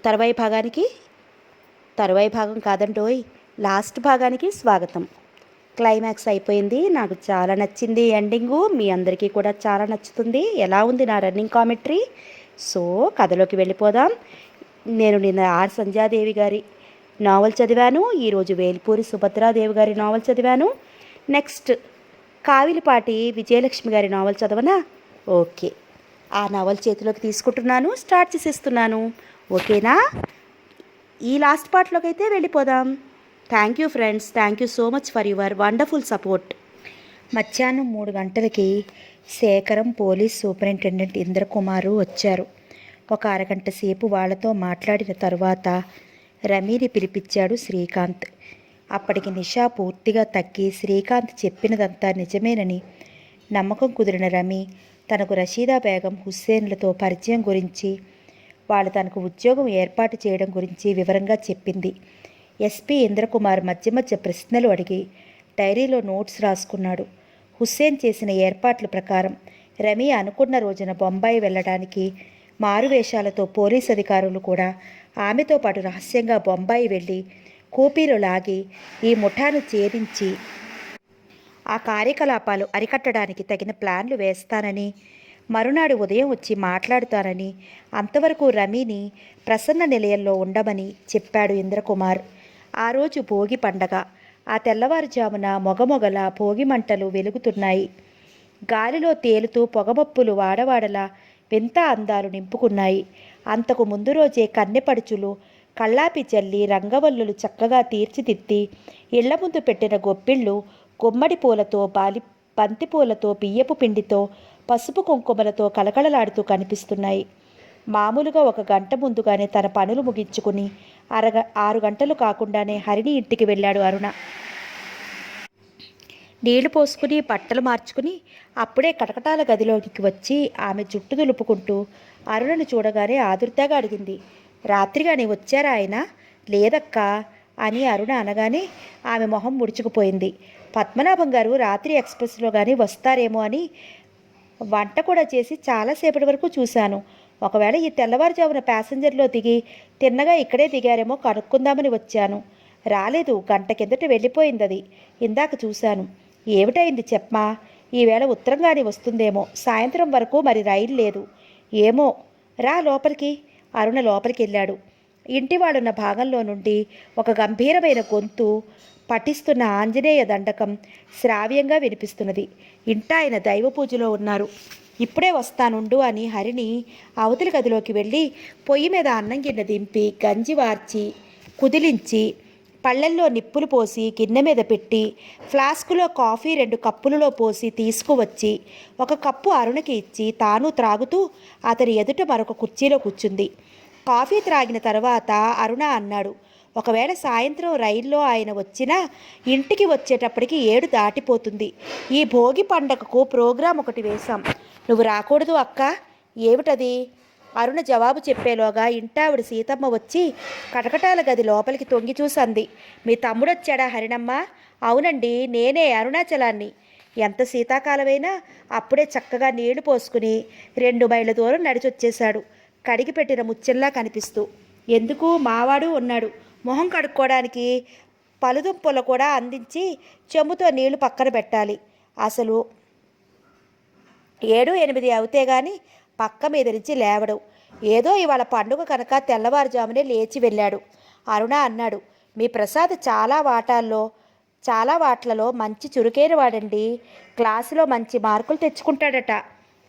తర్వాయి భాగానికి తరువాయి భాగం కాదంటోయ్, లాస్ట్ భాగానికి స్వాగతం. క్లైమాక్స్ అయిపోయింది. నాకు చాలా నచ్చింది ఎండింగు. మీ అందరికీ కూడా చాలా నచ్చుతుంది. ఎలా ఉంది నా రన్నింగ్ కామెంటరీ? సో కథలోకి వెళ్ళిపోదాం. నేను నిన్న ఆర్ సంధ్యాదేవి గారి నావల్ చదివాను. ఈరోజు వేల్పూరి సుభద్రాదేవి గారి నావల్ చదివాను. నెక్స్ట్ కావిలిపాటి విజయలక్ష్మి గారి నావల్ చదవనా? ఓకే, ఆ నావల్ చేతిలోకి తీసుకుంటున్నాను, స్టార్ట్ చేసేస్తున్నాను. ఓకేనా? ఈ లాస్ట్ పార్ట్లోకి అయితే వెళ్ళిపోదాం. Thank you friends, thank you so much for your wonderful support. మధ్యాహ్నం 3 గంటలకి శేఖరం, పోలీస్ సూపరింటెండెంట్ ఇంద్రకుమారు వచ్చారు. ఒక అరగంట సేపు వాళ్ళతో మాట్లాడిన తర్వాత రమీని పిలిపించాడు శ్రీకాంత్. అప్పటికి నిషా పూర్తిగా తగ్గి శ్రీకాంత్ చెప్పినదంతా నిజమేనని నమ్మకం కుదిరిన రమి తనకు రషీదా బేగం, హుస్సేన్లతో పరిచయం గురించి, వాళ్ళు తనకు ఉద్యోగం ఏర్పాటు చేయడం గురించి వివరంగా చెప్పింది. ఎస్పీ ఇంద్రకుమార్ మధ్య మధ్య ప్రశ్నలు అడిగి డైరీలో నోట్స్ రాసుకున్నాడు. హుస్సేన్ చేసిన ఏర్పాట్ల ప్రకారం రమి అనుకున్న రోజున బొంబాయి వెళ్ళడానికి మారువేషాలతో పోలీస్ అధికారులు కూడా ఆమెతో పాటు రహస్యంగా బొంబాయి వెళ్ళి కూపీలు లాగి ఈ ముఠాను ఛేదించి ఆ కార్యకలాపాలు అరికట్టడానికి తగిన ప్లాన్లు వేస్తానని, మరునాడు ఉదయం వచ్చి మాట్లాడుతానని, అంతవరకు రమీని ప్రసన్న నిలయంలో ఉండమని చెప్పాడు ఇంద్రకుమార్. ఆ రోజు భోగి పండగ. ఆ తెల్లవారుజామున మొగమొగల భోగి మంటలు వెలుగుతున్నాయి. గాలిలో తేలుతూ పొగమప్పులు వాడవాడలా వింత అందాలు నింపుకున్నాయి. అంతకు ముందు రోజే కన్నెపడుచులు కళ్ళాపి జల్లి రంగవల్లులు చక్కగా తీర్చిదిద్ది ఇళ్ల ముందు పెట్టిన గొప్పిళ్ళు గుమ్మడి పూలతో, బంతిపూలతో, బియ్యపు పిండితో, పసుపు కుంకుమలతో కలకళలాడుతూ కనిపిస్తున్నాయి. మామూలుగా 1 గంట ముందుగానే తన పనులు ముగించుకుని 6 గంటలు కాకుండానే హరిణి ఇంటికి వెళ్ళాడు అరుణ. నీళ్లు పోసుకుని బట్టలు మార్చుకుని అప్పుడే కటకటాల గదిలోకి వచ్చి ఆమె జుట్టు దులుపుకుంటూ అరుణను చూడగానే ఆదుర్దాగా అడిగింది, రాత్రిగానే వచ్చారా ఆయన? లేదక్కా అని అరుణ అనగానే ఆమె మొహం ముడుచుకుపోయింది. పద్మనాభం గారు రాత్రి ఎక్స్ప్రెస్లో కానీ వస్తారేమో అని వంట కూడా చేసి చాలాసేపటి వరకు చూశాను. ఒకవేళ ఈ తెల్లవారుజామున ప్యాసింజర్లో దిగి తిన్నగా ఇక్కడే దిగారేమో కనుక్కుందామని వచ్చాను. రాలేదు, గంట కిందట వెళ్ళిపోయింది అది. ఇందాక చూశాను. ఏమిటైంది చెప్పమా? ఈవేళ ఉత్తరంగానే వస్తుందేమో. సాయంత్రం వరకు మరి రైలు లేదు. ఏమో, రా లోపలికి. అరుణ లోపలికి వెళ్ళాడు. ఇంటి వాడున్న భాగంలో నుండి ఒక గంభీరమైన గొంతు పఠిస్తున్న ఆంజనేయ దండకం శ్రావ్యంగా వినిపిస్తున్నది. ఇంటాయన దైవ పూజలో ఉన్నారు. ఇప్పుడే వస్తానుండు అని హరిని అవతలి గదిలోకి వెళ్ళి పొయ్యి మీద అన్నం గిన్నె దింపి గంజి వార్చి కుదిలించి పళ్ళెల్లో నిప్పులు పోసి గిన్నె మీద పెట్టి ఫ్లాస్కులో కాఫీ 2 కప్పులలో పోసి తీసుకువచ్చి 1 కప్పు అరుణకి ఇచ్చి తాను త్రాగుతూ అతని ఎదుట మరొక కుర్చీలో కూర్చుంది. కాఫీ త్రాగిన తర్వాత అరుణ అన్నాడు, ఒకవేళ సాయంత్రం రైల్లో ఆయన వచ్చినా ఇంటికి వచ్చేటప్పటికి 7 దాటిపోతుంది. ఈ భోగి పండగకు ప్రోగ్రాం ఒకటి వేశాం. నువ్వు రాకూడదు అక్క. ఏమిటది? అరుణ జవాబు చెప్పేలోగా ఇంటావిడ సీతమ్మ వచ్చి కటకటాల గది లోపలికి తొంగి చూసంది, మీ తమ్ముడొచ్చాడా హరిణమ్మ? అవునండి, నేనే అరుణాచలాన్ని. ఎంత శీతాకాలమైనా అప్పుడే చక్కగా నీళ్లు పోసుకుని 2 మైళ్ళ దూరం నడిచొచ్చేశాడు, కడిగి పెట్టిన ముచ్చెల్లా కనిపిస్తూ. ఎందుకు? మావాడు ఉన్నాడు. మొహం కడుక్కోవడానికి పలుదుంపలు కూడా అందించి చెంబుతో నీళ్లు పక్కన పెట్టాలి. అసలు 7, 8 అవుతే గాని పక్క మీద నుంచి లేవడు. ఏదో ఇవాళ పండుగ కనుక తెల్లవారుజామునే లేచి వెళ్ళాడు. అరుణ అన్నాడు, మీ ప్రసాద్ చాలా వాట్లలో మంచి చురుకైన వాడండి. క్లాసులో మంచి మార్కులు తెచ్చుకుంటాడట.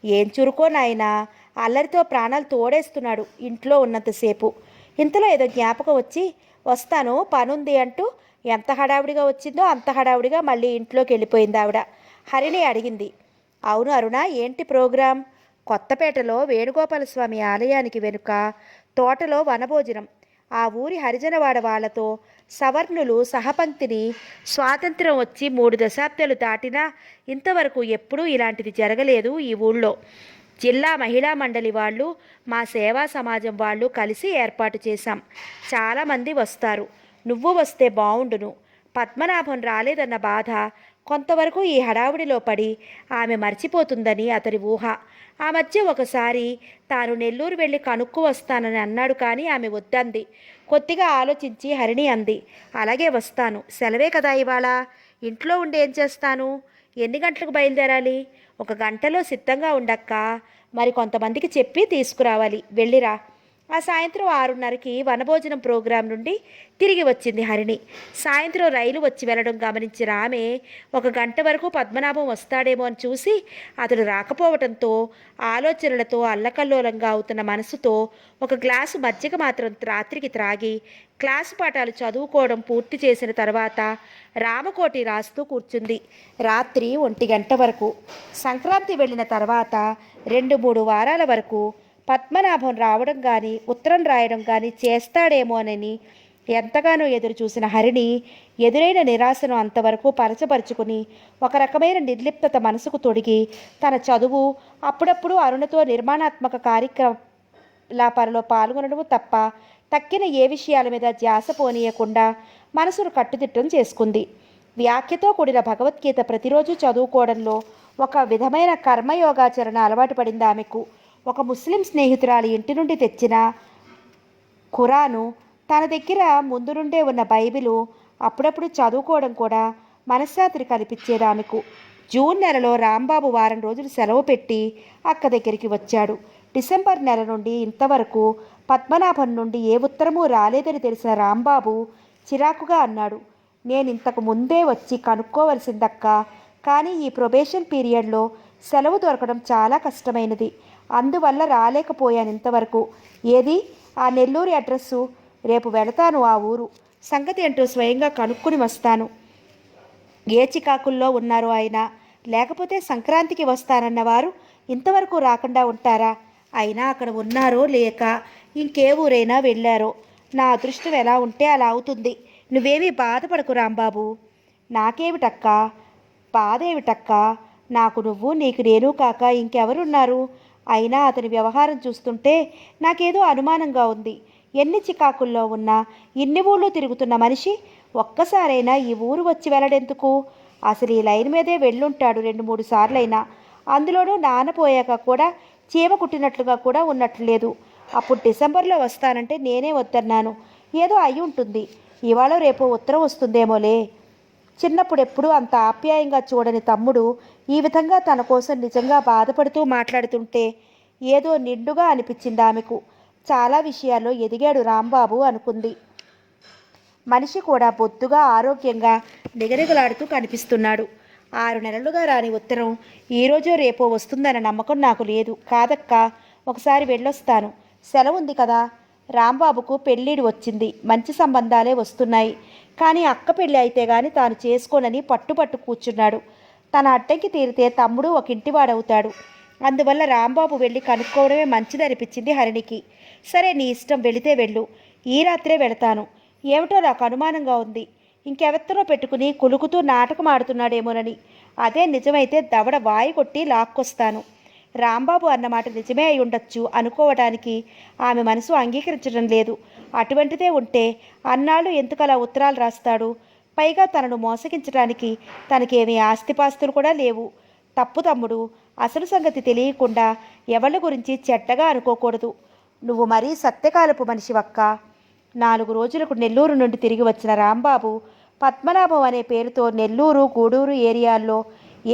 ఏం చురుకో నాయనా, అల్లరితో ప్రాణాలు తోడేస్తున్నాడు ఇంట్లో ఉన్నంతసేపు. ఇంతలో ఏదో జ్ఞాపకం వచ్చి వస్తాను పనుంది అంటూ ఎంత హడావుడిగా వచ్చిందో అంత హడావుడిగా మళ్ళీ ఇంట్లోకి వెళ్ళిపోయింది ఆవిడ. హరిణి అడిగింది, అవును అరుణ, ఏంటి ప్రోగ్రాం? కొత్తపేటలో వేణుగోపాలస్వామి ఆలయానికి వెనుక తోటలో వనభోజనం. ఆ ఊరి హరిజనవాడ వాళ్లతో సవర్ణులు సహపంక్తిని. స్వాతంత్రం వచ్చి 3 దశాబ్దాలు దాటినా ఇంతవరకు ఎప్పుడూ ఇలాంటిది జరగలేదు ఈ ఊళ్ళో. జిల్లా మహిళా మండలి వాళ్ళు, మా సేవా సమాజం వాళ్ళు కలిసి ఏర్పాటు చేశాం. చాలామంది వస్తారు. నువ్వు వస్తే బావుండును. పద్మనాభం రాలేదన్న బాధ కొంతవరకు ఈ హడావుడిలో పడి ఆమె మర్చిపోతుందని అతని ఊహ. ఆ మధ్య ఒకసారి తాను నెల్లూరు వెళ్ళి కనుక్కు వస్తానని అన్నాడు, కానీ ఆమె వద్దంది. కొద్దిగా ఆలోచించి హరిణి అంది, అలాగే వస్తాను, సెలవే కదా ఇవాళ, ఇంట్లో ఉండి ఏం చేస్తాను, ఎన్ని గంటలకు బయలుదేరాలి, 1 గంటలో సిద్ధంగా ఉండక్క, మరి కొంతమందికి చెప్పి తీసుకురావాలి, వెళ్ళిరా. ఆ సాయంత్రం 6:30కి వనభోజనం ప్రోగ్రాం నుండి తిరిగి వచ్చింది హరిణి. సాయంత్రం రైలు వచ్చి వెళ్ళడం గమనించిన ఆమె 1 గంట వరకు పద్మనాభం వస్తాడేమో అని చూసి అతడు రాకపోవడంతో ఆలోచనలతో అల్లకల్లోలంగా అవుతున్న మనసుతో 1 గ్లాసు మజ్జిగ మాత్రం రాత్రికి త్రాగి క్లాసు పాఠాలు చదువుకోవడం పూర్తి చేసిన తర్వాత రామకోటి రాస్తూ కూర్చుంది. రాత్రి 1 గంట వరకు. సంక్రాంతి వెళ్ళిన తర్వాత 2-3 వారాల వరకు పద్మనాభం రావడం కానీ ఉత్తరం రాయడం కానీ చేస్తాడేమోనని ఎంతగానో ఎదురు చూసిన హరిణి ఎదురైన నిరాశను అంతవరకు పరచపరుచుకుని ఒక రకమైన నిర్లిప్తత మనసుకు తొడిగి తన చదువు, అప్పుడప్పుడు అరుణతో నిర్మాణాత్మక కార్యకలాపాలలో పాల్గొనడము తప్ప తక్కిన ఏ విషయాల మీద ధ్యాస పోనీయకుండా మనసును కట్టుదిట్టం చేసుకుంది. వ్యాఖ్యతో కూడిన భగవద్గీత ప్రతిరోజు చదువుకోవడంలో ఒక విధమైన కర్మయోగాచరణ అలవాటు పడింది ఆమెకు. ఒక ముస్లిం స్నేహితురాలి ఇంటి నుండి తెచ్చిన ఖురాను, తన దగ్గర ముందు నుండే ఉన్న బైబిలు అప్పుడప్పుడు చదువుకోవడం కూడా మనశ్శాంతిని కల్పించేది ఆమెకు. జూన్ నెలలో రాంబాబు వారం రోజులు సెలవు పెట్టి అక్క దగ్గరికి వచ్చాడు. డిసెంబర్ నెల నుండి ఇంతవరకు పద్మనాభం నుండి ఏ ఉత్తరమూ రాలేదని తెలిసిన రాంబాబు చిరాకుగా అన్నాడు, నేను ఇంతకు ముందే వచ్చి కనుక్కోవలసిందక్క, కానీ ఈ ప్రొబేషన్ పీరియడ్లో సెలవు దొరకడం చాలా కష్టమైనది, అందువల్ల రాలేకపోయాను ఇంతవరకు. ఏది ఆ నెల్లూరు అడ్రస్సు, రేపు వెళతాను ఆ ఊరు సంగతి ఏంటో స్వయంగా కనుక్కుని వస్తాను. ఏ చికాకుల్లో ఉన్నారో ఆయన, లేకపోతే సంక్రాంతికి వస్తానన్నవారు ఇంతవరకు రాకుండా ఉంటారా? అయినా అక్కడ ఉన్నారో లేక ఇంకే ఊరైనా వెళ్ళారో, నా అదృష్టం ఎలా ఉంటే అలా అవుతుంది. నువ్వేమీ బాధపడకు రాంబాబు. నాకేమిటక్కా బాధేమిటక్కా, నాకు నువ్వు, నీకు నేను కాక ఇంకెవరున్నారు? అయినా అతని వ్యవహారం చూస్తుంటే నాకేదో అనుమానంగా ఉంది. ఎన్ని చికాకుల్లో ఉన్నా, ఇన్ని ఊళ్ళు తిరుగుతున్న మనిషి ఒక్కసారైనా ఈ ఊరు వచ్చి వెళ్ళడెందుకు? అసలు ఈ లైన్ మీదే వెళ్ళుంటాడు 2-3 సార్లైనా. అందులోనూ నానపోయాక కూడా చీమ కుట్టినట్లుగా కూడా ఉన్నట్లు లేదు. అప్పుడు డిసెంబర్లో వస్తానంటే నేనే వద్దన్నాను. ఏదో అయి ఉంటుంది. ఇవాళ రేపో ఉత్తరం వస్తుందేమోలే. చిన్నప్పుడెప్పుడూ అంత ఆప్యాయంగా చూడని తమ్ముడు ఈ విధంగా తన కోసం నిజంగా బాధపడుతూ మాట్లాడుతుంటే ఏదో నిండుగా అనిపించింది ఆమెకు. చాలా విషయాల్లో ఎదిగాడు రాంబాబు అనుకుంది. మనిషి కూడా బొద్దుగా ఆరోగ్యంగా నిగనిగలాడుతూ కనిపిస్తున్నాడు. 6 నెలలుగా రాని ఉత్తరం ఈరోజో రేపో వస్తుందన్న నమ్మకం నాకు లేదు. కాదక్క, ఒకసారి వెళ్ళొస్తాను, సెలవు ఉంది కదా. రాంబాబుకు పెళ్ళిడు వచ్చింది, మంచి సంబంధాలే వస్తున్నాయి. కానీ అక్క పెళ్ళి అయితే గాని తాను చేసుకోనని పట్టుపట్టు కూర్చున్నాడు. తన అడ్డంకి తీరితే తమ్ముడు ఒక ఇంటివాడవుతాడు. అందువల్ల రాంబాబు వెళ్ళి కనుక్కోవడమే మంచిదనిపించింది హరిణికి. సరే, నీ ఇష్టం, వెళితే వెళ్ళు, ఈ రాత్రే వెళతాను. ఏమిటో నాకు అనుమానంగా ఉంది. ఇంకెవెత్తనో పెట్టుకుని కులుకుతూ నాటకం ఆడుతున్నాడేమోనని. అదే నిజమైతే దవడ వాయి కొట్టి లాక్కొస్తాను. రాంబాబు అన్నమాట నిజమే అయి ఉండొచ్చు అనుకోవడానికి ఆమె మనసు అంగీకరించడం లేదు. అటువంటిదే ఉంటే అన్నాళ్ళు ఎందుకలా ఉత్తరాలు రాస్తాడు? పైగా తనను మోసగించడానికి తనకేమీ ఆస్తిపాస్తులు కూడా లేవు. తప్పు తమ్ముడు, అసలు సంగతి తెలియకుండా ఎవరి గురించి చెడ్డగా అనుకోకూడదు. నువ్వు మరీ సత్యకాలపు మనిషివక్క. 4 రోజులకు నెల్లూరు నుండి తిరిగి వచ్చిన రాంబాబు పద్మనాభం అనే పేరుతో నెల్లూరు, గూడూరు ఏరియాల్లో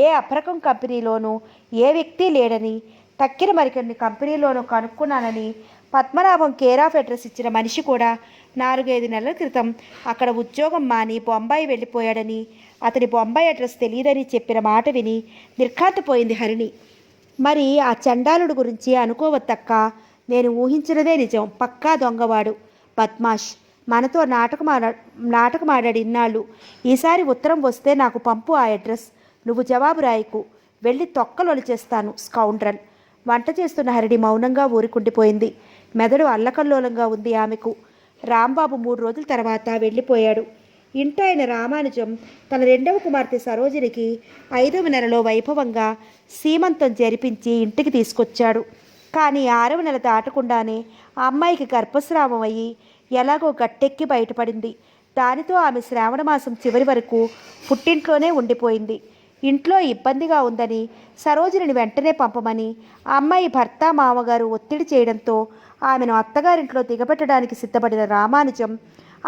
ఏ అప్రకం కంపెనీలోనూ ఏ వ్యక్తి లేడని, తక్కిన మరికొన్ని కంపెనీలోనూ కనుక్కున్నానని, పద్మనాభం కేర్ ఆఫ్ అడ్రస్ ఇచ్చిన మనిషి కూడా 4-5 నెలల క్రితం అక్కడ ఉద్యోగం మాని బొంబాయి వెళ్ళిపోయాడని, అతని బొంబాయి అడ్రస్ తెలియదని చెప్పిన మాట విని నిర్ఘాంతపోయింది హరిణి. మరి ఆ చండాలుడు గురించి అనుకోవద్దక్క, నేను ఊహించినదే నిజం. పక్కా దొంగవాడు, బద్మాష్, మనతో నాటకమాడాడు ఇన్నాళ్ళు. ఈసారి ఉత్తరం వస్తే నాకు పంపు ఆ అడ్రస్. నువ్వు జవాబు రాయకు, వెళ్ళి తొక్కలొలి చేస్తాను, స్కౌండ్రల్. వంట చేస్తున్న హరిణి మౌనంగా ఊరుకుండిపోయింది. మెదడు అల్లకల్లోలంగా ఉంది ఆమెకు. రాంబాబు 3 రోజుల తర్వాత వెళ్ళిపోయాడు. ఇంటాయన రామానుజం తన 2వ కుమార్తె సరోజినికి 5వ నెలలో వైభవంగా సీమంతం జరిపించి ఇంటికి తీసుకొచ్చాడు. కానీ 6వ నెల దాటకుండానే ఆ అమ్మాయికి గర్భస్రావం అయ్యి ఎలాగో గట్టెక్కి బయటపడింది. దానితో ఆమె శ్రావణ మాసం చివరి వరకు పుట్టింట్లోనే ఉండిపోయింది. ఇంట్లో ఇబ్బందిగా ఉందని సరోజిని వెంటనే పంపమని ఆ అమ్మాయి భర్త మామగారు ఒత్తిడి చేయడంతో ఆమెను అత్తగారింట్లో దిగబెట్టడానికి సిద్ధపడిన రామానుజం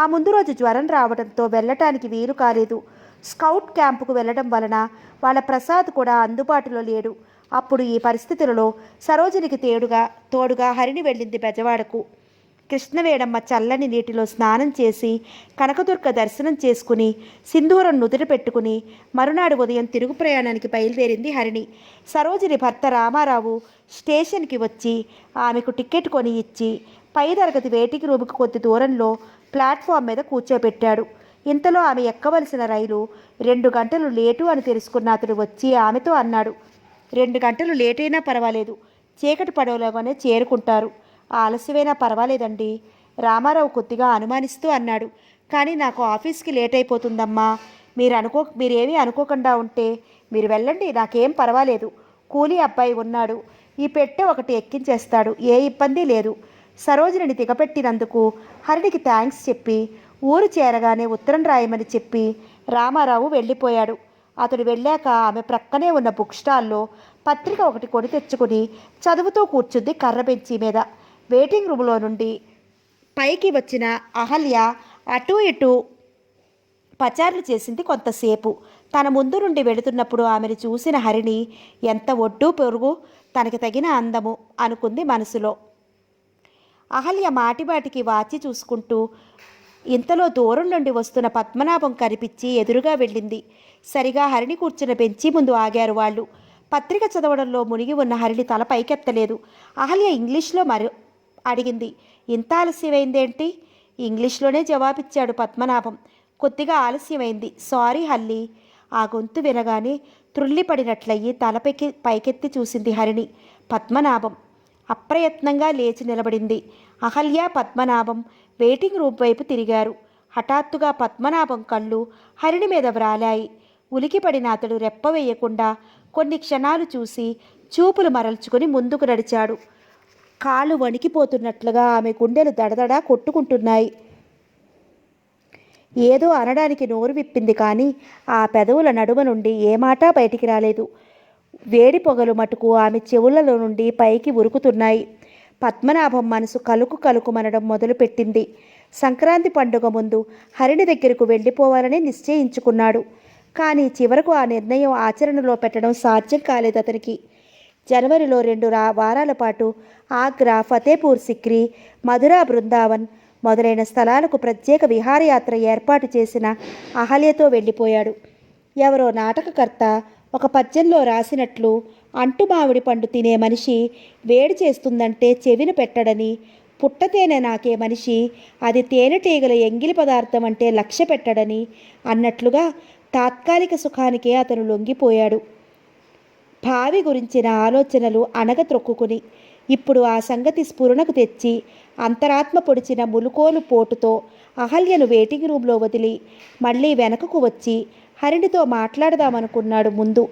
ఆ ముందు రోజు జ్వరం రావడంతో వెళ్ళటానికి వీలు కాలేదు. స్కౌట్ క్యాంపుకు వెళ్ళడం వలన వాళ్ళ ప్రసాద్ కూడా అందుబాటులో లేడు. అప్పుడు ఈ పరిస్థితులలో సరోజినికి తోడుగా హరిణి వెళ్ళింది బెజవాడకు. కృష్ణవేణమ్మ చల్లని నీటిలో స్నానం చేసి కనకదుర్గ దర్శనం చేసుకుని సింధూరం నుదుట పెట్టుకుని మరునాడు ఉదయం తిరుగు ప్రయాణానికి బయలుదేరింది హరిణి. సరోజిని భర్త రామారావు స్టేషన్కి వచ్చి ఆమెకు టికెట్ కొని ఇచ్చి పై తరగతి వెయిటింగ్ రూమ్కి కొద్ది దూరంలో ప్లాట్ఫామ్ మీద కూర్చోబెట్టాడు. ఇంతలో ఆమె ఎక్కవలసిన రైలు 2 గంటలు లేటు అని తెలుసుకున్న అతడు వచ్చి ఆమెతో అన్నాడు, 2 గంటలు లేటైనా పర్వాలేదు, చీకటి పడవలోగానే చేరుకుంటారు, ఆలస్యమైనా పర్వాలేదండి. రామారావు కొద్దిగా అనుమానిస్తూ అన్నాడు. కానీ నాకు ఆఫీస్కి లేట్ అయిపోతుందమ్మా, మీరేమీ అనుకోకుండా ఉంటే మీరు వెళ్ళండి, నాకేం పర్వాలేదు. కూలీ అబ్బాయి ఉన్నాడు, ఈ పెట్టె ఒకటి ఎక్కించేస్తాడు, ఏ ఇబ్బంది లేదు. సరోజిని దిగపెట్టినందుకు హరిణికి థ్యాంక్స్ చెప్పి ఊరు చేరగానే ఉత్తరం రాయమని చెప్పి రామారావు వెళ్ళిపోయాడు. అతడు వెళ్ళాక ఆమె ప్రక్కనే ఉన్న బుక్ స్టాల్లో పత్రిక ఒకటి కొని తెచ్చుకుని చదువుతూ కూర్చుంది కర్ర బెంచి మీద. వెయిటింగ్ రూమ్లో నుండి పైకి వచ్చిన అహల్య అటూ ఇటూ పచారులు చేసింది కొంతసేపు. తన ముందు నుండి వెళుతున్నప్పుడు ఆమెను చూసిన హరిణి ఎంత ఒడ్డు పొరుగు, తనకి తగిన అందము అనుకుంది మనసులో. అహల్య మాటిమాటికి వాచి చూసుకుంటూ ఇంతలో దూరం నుండి వస్తున్న పద్మనాభం కనిపించి ఎదురుగా వెళ్ళింది. సరిగా హరిణి కూర్చున్న బెంచి ముందు ఆగారు వాళ్ళు. పత్రిక చదవడంలో మునిగి ఉన్న హరిణి తల పైకెత్తలేదు. అహల్య ఇంగ్లీష్లో అడిగింది, ఇంత ఆలస్యమైందేంటి? ఇంగ్లీష్లోనే జవాబిచ్చాడు పద్మనాభం. కొద్దిగా ఆలస్యమైంది, సారీ హల్లి. ఆ గొంతు వినగానే త్రుళ్ళిపడినట్లయి పైకెత్తి చూసింది హరిణి. పద్మనాభం అప్రయత్నంగా లేచి నిలబడింది. అహల్య పద్మనాభం వెయిటింగ్ రూమ్ వైపు తిరిగారు. హఠాత్తుగా పద్మనాభం కళ్ళు హరిణి మీద వ్రాలాయి. ఉలికిపడిన అతడు రెప్ప వేయకుండా కొన్ని క్షణాలు చూసి చూపులు మరల్చుకుని ముందుకు నడిచాడు. కాళ్ళు వణికిపోతున్నట్లుగా ఆమె గుండెలు దడదడా కొట్టుకుంటున్నాయి. ఏదో అనడానికి నోరు విప్పింది, కానీ ఆ పెదవుల నడుమ నుండి ఏ మాట బయటికి రాలేదు. వేడి పొగలు మటుకు ఆమె చెవులలో నుండి పైకి ఉరుకుతున్నాయి. పద్మనాభం మనసు కలుకుమనడం మొదలుపెట్టింది. సంక్రాంతి పండుగ ముందు హరిణి దగ్గరకు వెళ్ళిపోవాలని నిశ్చయించుకున్నాడు. కానీ చివరకు ఆ నిర్ణయం ఆచరణలో పెట్టడం సాధ్యం కాలేదు అతనికి. జనవరిలో 2 వారాల పాటు ఆగ్రా, ఫతేపూర్ సిక్రీ, మధురా, బృందావన్ మొదలైన స్థలాలకు ప్రత్యేక విహారయాత్ర ఏర్పాటు చేసిన అహల్యతో వెళ్ళిపోయాడు. ఎవరో నాటకకర్త ఒక పద్యంలో రాసినట్లు, అంటు మామిడి పండు తినే మనిషి వేడి చేస్తుందంటే చెవిన పెట్టడని, పుట్టతేనె నాకే మనిషి అది తేనెటీగల ఎంగిలి పదార్థం అంటే లక్ష్య పెట్టడని అన్నట్లుగా తాత్కాలిక సుఖానికే అతను లొంగిపోయాడు. భావి గురించిన ఆలోచనలు అణగత్రొక్కుని ఇప్పుడు ఆ సంగతి స్ఫురణకు తెచ్చి అంతరాత్మ పొడిచిన ములుకోలు పోటుతో అహల్యను వెయిటింగ్ రూమ్లో వదిలి మళ్ళీ వెనకకు వచ్చి హరిణితో మాట్లాడదామనుకున్నాడు ముందు.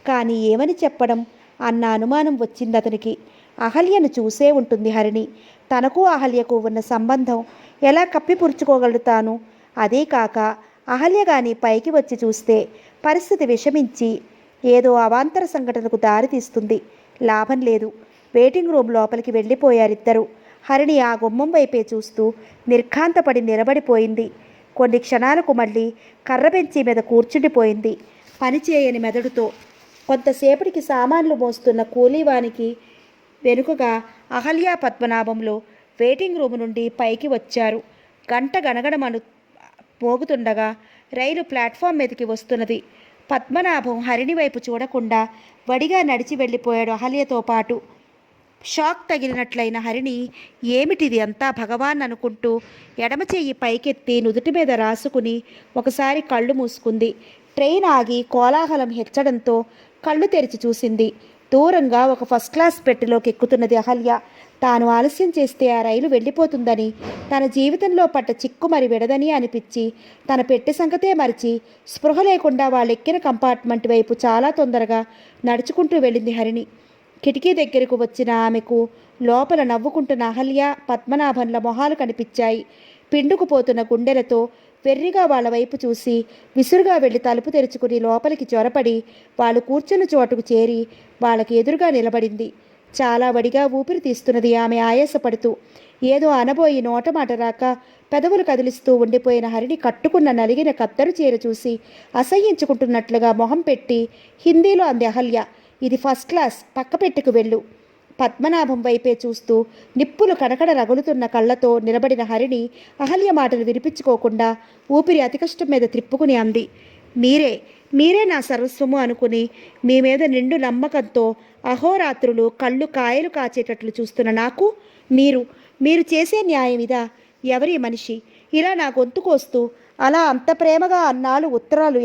కానీ ఏమని చెప్పడం అన్న అనుమానం వచ్చింది అతనికి. అహల్యను చూసే ఉంటుంది హరిణి. తనకు అహల్యకు ఉన్న సంబంధం ఎలా కప్పిపుచ్చుకోగలుగుతాను? అదే కాక అహల్య గాని పైకి వచ్చి చూస్తే పరిస్థితి విషమించి ఏదో అవాంతర సంఘటనకు దారితీస్తుంది. లాభం లేదు. వెయిటింగ్ రూమ్ లోపలికి వెళ్ళిపోయారిద్దరు. హరిణి ఆ గుమ్మం వైపే చూస్తూ నిర్ఘాంతపడి నిలబడిపోయింది. కొన్ని క్షణాలకు మళ్ళీ కర్రబెంచి మీద కూర్చుండిపోయింది పనిచేయని మెదడుతో. కొంతసేపటికి సామాన్లు మోస్తున్న కూలీవానికి వెనుకగా అహల్య పద్మనాభంలో వెయిటింగ్ రూమ్ నుండి పైకి వచ్చారు. గంట గణగణమను మోగుతుండగా రైలు ప్లాట్ఫామ్ మీదకి వస్తున్నది. పద్మనాభం హరిణి వైపు చూడకుండా వడిగా నడిచి వెళ్ళిపోయాడు అహల్యతో పాటు. షాక్ తగిలినట్లయిన హరిణి ఏమిటిది అంతా భగవాన్ అనుకుంటూ ఎడమ చెయ్యి పైకెత్తి నుదుటి మీద రాసుకుని ఒకసారి కళ్ళు మూసుకుంది. ట్రైన్ ఆగి కోలాహలం హెచ్చడంతో కళ్ళు తెరిచి చూసింది. దూరంగా ఒక ఫస్ట్ క్లాస్ పెట్టెలోకి ఎక్కుతున్నది అహల్య. తాను ఆలస్యం చేస్తే ఆ రైలు వెళ్ళిపోతుందని, తన జీవితంలో పట్ట చిక్కు మరి విడదని అనిపించి తన పెట్టె సంగతే మరిచి స్పృహ లేకుండా వాళ్ళెక్కిన కంపార్ట్మెంట్ వైపు చాలా తొందరగా నడుచుకుంటూ వెళ్ళింది హరిణి. కిటికీ దగ్గరకు వచ్చిన ఆమెకు లోపల నవ్వుకుంటున్న అహల్య, పద్మనాభంల మొహాలు కనిపించాయి. పిండుకుపోతున్న గుండెలతో వెర్రిగా వాళ్ళ వైపు చూసి విసురుగా వెళ్ళి తలుపు తెరుచుకుని లోపలికి చొరపడి వాళ్ళు కూర్చున్న చోటుకు చేరి వాళ్ళకి ఎదురుగా నిలబడింది. చాలా వడిగా ఊపిరి తీస్తున్నది ఆమె ఆయాసపడుతూ. ఏదో అనబోయి నోటమాట రాక పెదవులు కదిలిస్తూ ఉండిపోయిన హరిని కట్టుకున్న నలిగిన కత్తరు చీర చూసి అసహ్యించుకుంటున్నట్లుగా మొహం పెట్టి హిందీలో అంది అహల్య. ఇది ఫస్ట్ క్లాస్, పక్క పెట్టుకు వెళ్ళు. పద్మనాభం వైపే చూస్తూ నిప్పులు కనకడ రగులుతున్న కళ్ళతో నిలబడిన హరిని అహల్య మాటలు వినిపించుకోకుండా ఊపిరి అతి కష్టం మీద త్రిప్పుకుని అంది. మీరే నా సర్వస్వము అనుకుని మీ మీద నిండు నమ్మకంతో అహోరాత్రులు కళ్ళు కాయలు కాచేటట్లు చూస్తున్న నాకు మీరు చేసే న్యాయం ఇదా? ఎవరి మనిషి ఇలా నా గొంతు కోస్తూ అలా అంత ప్రేమగా అన్నాళ్ళు ఉత్తరాలు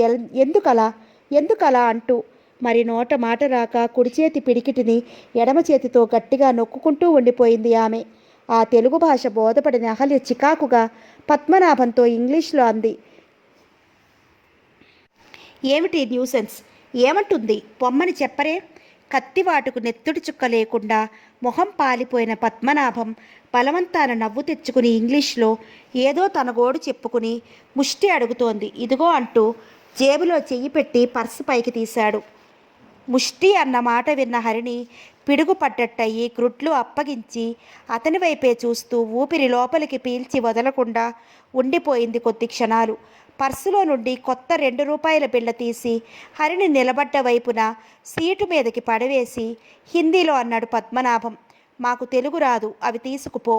ఎందుకలా అంటూ మరి నోట మాట రాక కుడిచేతి పిడికిటిని ఎడమ చేతితో గట్టిగా నొక్కుంటూ ఉండిపోయింది ఆమె. ఆ తెలుగు భాష బోధపడిన అహల్య చికాకుగా పద్మనాభంతో ఇంగ్లీష్లో అంది. ఏమిటి న్యూసెన్స్? ఏమంటుంది? పొమ్మని చెప్పరే? కత్తివాటుకు నెత్తుడి చుక్క లేకుండా మొహం పాలిపోయిన పద్మనాభం బలవంతాన నవ్వు తెచ్చుకుని ఇంగ్లీష్లో ఏదో తన గోడు చెప్పుకుని ముష్టి అడుగుతోంది. ఇదిగో అంటూ జేబులో చెయ్యి పెట్టి పర్సు పైకి తీశాడు. ముష్టి అన్న మాట విన్న హరిని పిడుగు పడ్డట్టయి గ్రుడ్లు అప్పగించి అతని వైపే చూస్తూ ఊపిరి లోపలికి పీల్చి వదలకుండా ఉండిపోయింది కొద్ది క్షణాలు. పర్సులో నుండి కొత్త 2 రూపాయల బిళ్ళ తీసి హరిని నిలబడ్డ వైపున సీటు మీదకి పడవేసి హిందీలో అన్నాడు పద్మనాభం. మాకు తెలుగు రాదు, అవి తీసుకుపో.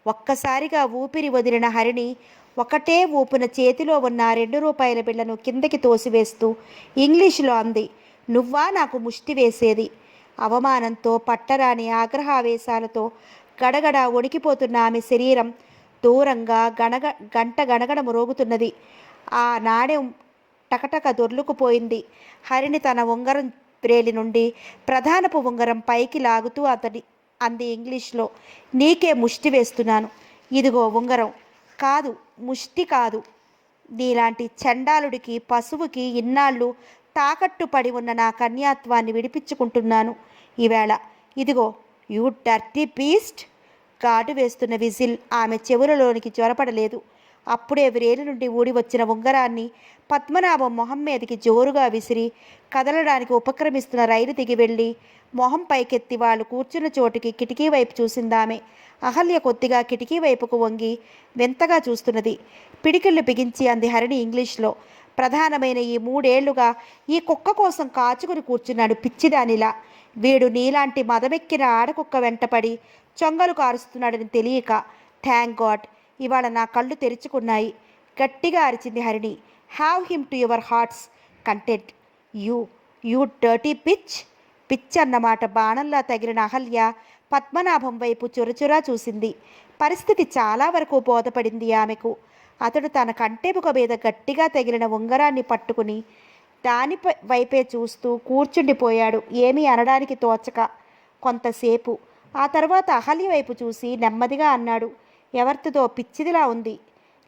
ఒక్కసారిగా ఊపిరి వదిలిన హరిని ఒకటే ఊపున చేతిలో ఉన్న 2 రూపాయల బిళ్ళను కిందకి తోసివేస్తూ ఇంగ్లీషులో అంది. నువ్వా నాకు ముష్టి వేసేది? అవమానంతో పట్టరాని ఆగ్రహావేశాలతో గడగడ వణికిపోతున్న ఆమె శరీరం దూరంగా గంట గణగణ మ్రోగుతున్నది. ఆ నాణెం టకటక దొర్లుకుపోయింది. హరిని తన ఉంగరం బ్రేలి నుండి ప్రధానపు ఉంగరం పైకి లాగుతూ అంది ఇంగ్లీష్లో. నీకే ముష్టి వేస్తున్నాను. ఇదిగో ఉంగరం. కాదు, ముష్టి కాదు. నీలాంటి చండాలుడికి పశువుకి ఇన్నాళ్ళు తాకట్టు పడి ఉన్న నా కన్యాత్వాన్ని విడిపించుకుంటున్నాను ఈవేళ. ఇదిగో, యూ డర్టీ బీస్ట్. ఘాటు వేస్తున్న విజిల్ ఆమె చెవులలోనికి జ్వరపడలేదు. అప్పుడే వ్రేలు నుండి ఊడి వచ్చిన ఉంగరాన్ని పద్మనాభం మొహం మీదకి జోరుగా విసిరి కదలడానికి ఉపక్రమిస్తున్న రైలు దిగి వెళ్ళి మొహం పైకెత్తి వాళ్ళు కూర్చున్న చోటుకి కిటికీ వైపు చూసిందామె. అహల్య కొద్దిగా కిటికీ వైపుకు వంగి వింతగా చూస్తున్నది. పిడికిళ్ళు బిగించి అంది హరిణి ఇంగ్లీష్లో. ప్రధానమైన ఈ 3 ఏళ్లుగా ఈ కుక్క కోసం కాచుకుని కూర్చున్నాడు పిచ్చిదానిలా. వీడు నీలాంటి మదమెక్కిన ఆడకుక్క వెంటపడి చొంగలు కారుస్తున్నాడని తెలియక. థ్యాంక్ గాడ్, ఇవాళ నా కళ్ళు తెరుచుకున్నాయి. గట్టిగా అరిచింది Harini. Have him to your hearts content. You dirty pitch అన్నమాట బాణంలా తగిలిన అహల్య పద్మనాభం వైపు చురచురా చూసింది. పరిస్థితి చాలా వరకు బోధపడింది ఆమెకు. అతడు తన కంటెముక మీద గట్టిగా తగిలిన ఉంగరాన్ని పట్టుకుని దాని వైపే చూస్తూ కూర్చుండిపోయాడు, ఏమీ అనడానికి తోచక కొంతసేపు. ఆ తర్వాత అహల్య వైపు చూసి నెమ్మదిగా అన్నాడు. ఎవరితో పిచ్చిదిలా ఉంది,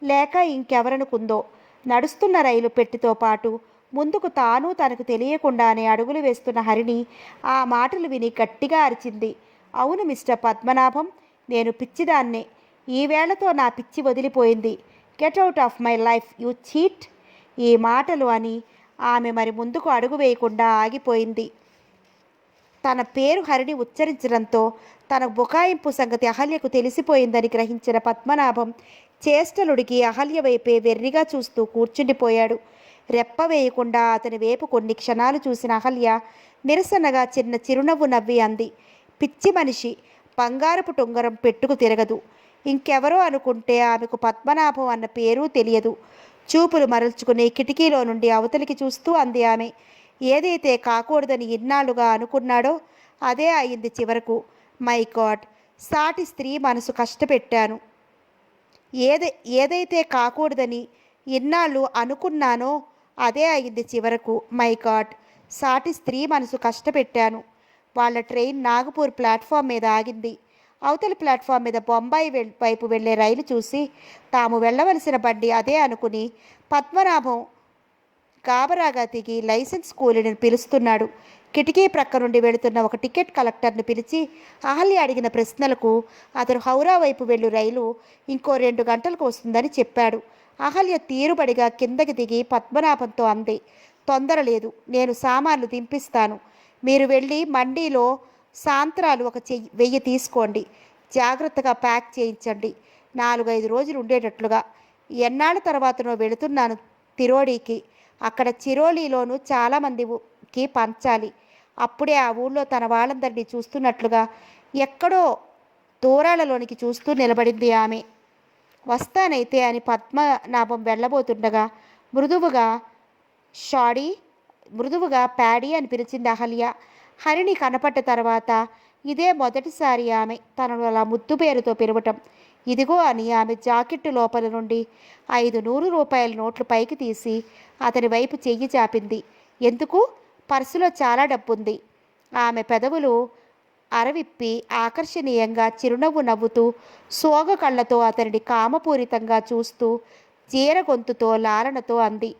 లేక ఇంకెవరనుకుందో. నడుస్తున్న రైలు పెట్టితో పాటు ముందుకు తాను తనకు తెలియకుండానే అడుగులు వేస్తున్న హరిణి ఆ మాటలు విని గట్టిగా అరిచింది. అవును మిస్టర్ పద్మనాభం, నేను పిచ్చిదాన్నే. ఈవేళతో నా పిచ్చి వదిలిపోయింది. Get out of my life you cheat. ఈ మాటలు అని ఆమె మరి ముందుకు అడుగు వేయకుండా ఆగిపోయింది. తన పేరు హరిణి ఉచ్చరించడంతో తన బుకాయింపు సంగతి అహల్యకు తెలిసిపోయిందని గ్రహించిన పద్మనాభం చేష్టలుడికి అహల్య వైపే వెర్రిగా చూస్తూ కూర్చుండిపోయాడు. రెప్ప వేయకుండా అతని వైపు కొన్ని క్షణాలు చూసిన అహల్య నిరసనగా చిన్న చిరునవ్వు నవ్వి అంది. పిచ్చి మనిషి బంగారపు టొంగరం పెట్టుకు తిరగదు. ఇంకెవరో అనుకుంటే ఆమెకు పద్మనాభం అన్న పేరు తెలియదు. చూపులు మరల్చుకుని కిటికీలో నుండి అవతలికి చూస్తూ అంది ఆమె. ఏదైతే కాకూడదని ఇన్నాళ్ళుగా అనుకున్నాడో అదే అయింది చివరకు. మై గాడ్, సాటి స్త్రీ మనసు కష్టపెట్టాను. ఏదైతే కాకూడదని ఇన్నాళ్ళు అనుకున్నానో అదే అయింది చివరకు. మై గాడ్, సాటి స్త్రీ మనసు కష్టపెట్టాను. వాళ్ళ ట్రైన్ నాగపూర్ ప్లాట్ఫామ్ మీద ఆగింది. అవతలి ప్లాట్ఫామ్ మీద బొంబాయి వైపు వెళ్లే రైలు చూసి తాము వెళ్ళవలసిన బండి అదే అనుకుని పద్మనాభం గాబరాగా దిగి లైసెన్స్ కూలీని పిలుస్తున్నాడు. కిటికీ ప్రక్క నుండి వెళుతున్న ఒక టికెట్ కలెక్టర్ను పిలిచి అహల్య అడిగిన ప్రశ్నలకు అతను హౌరా వైపు వెళ్ళు రైలు ఇంకో 2 గంటలకు వస్తుందని చెప్పాడు. అహల్య తీరుబడిగా కిందకి దిగి పద్మనాభంతో అంది. తొందర లేదు, నేను సామాన్లు దింపిస్తాను. మీరు వెళ్ళి మండీలో సాంత్రాలు ఒక 1000 తీసుకోండి. జాగ్రత్తగా ప్యాక్ చేయించండి. 4-5 రోజులు ఉండేటట్లుగా. ఎన్నాళ్ళ తర్వాతనో వెళుతున్నాను తిరోడీకి. అక్కడ చిరోలీలోనూ చాలామందికి పంచాలి. అప్పుడే ఆ ఊళ్ళో తన వాళ్ళందరినీ చూస్తున్నట్లుగా ఎక్కడో దూరాలలోనికి చూస్తూ నిలబడింది ఆమె. వస్తానైతే అని పద్మనాభం వెళ్ళబోతుండగా మృదువుగా షాడీ మృదువుగా ప్యాడీ అని పిలిచింది అహల్య. హరిణి కనపడ్డ తర్వాత ఇదే మొదటిసారి ఆమె తనను అలా ముద్దు పేరుతో పిలవటం. ఇదిగో అని ఆమె జాకెట్టు లోపల నుండి 500 రూపాయల నోట్లు పైకి తీసి అతని వైపు చెయ్యి చాపింది. ఎందుకు? పర్సులో చాలా డబ్బుంది. ఆమె పెదవులు అరవిప్పి ఆకర్షణీయంగా చిరునవ్వు నవ్వుతూ సోగ కళ్ళతో అతనిని కామపూరితంగా చూస్తూ జీర గొంతుతో లాలనతో అంది.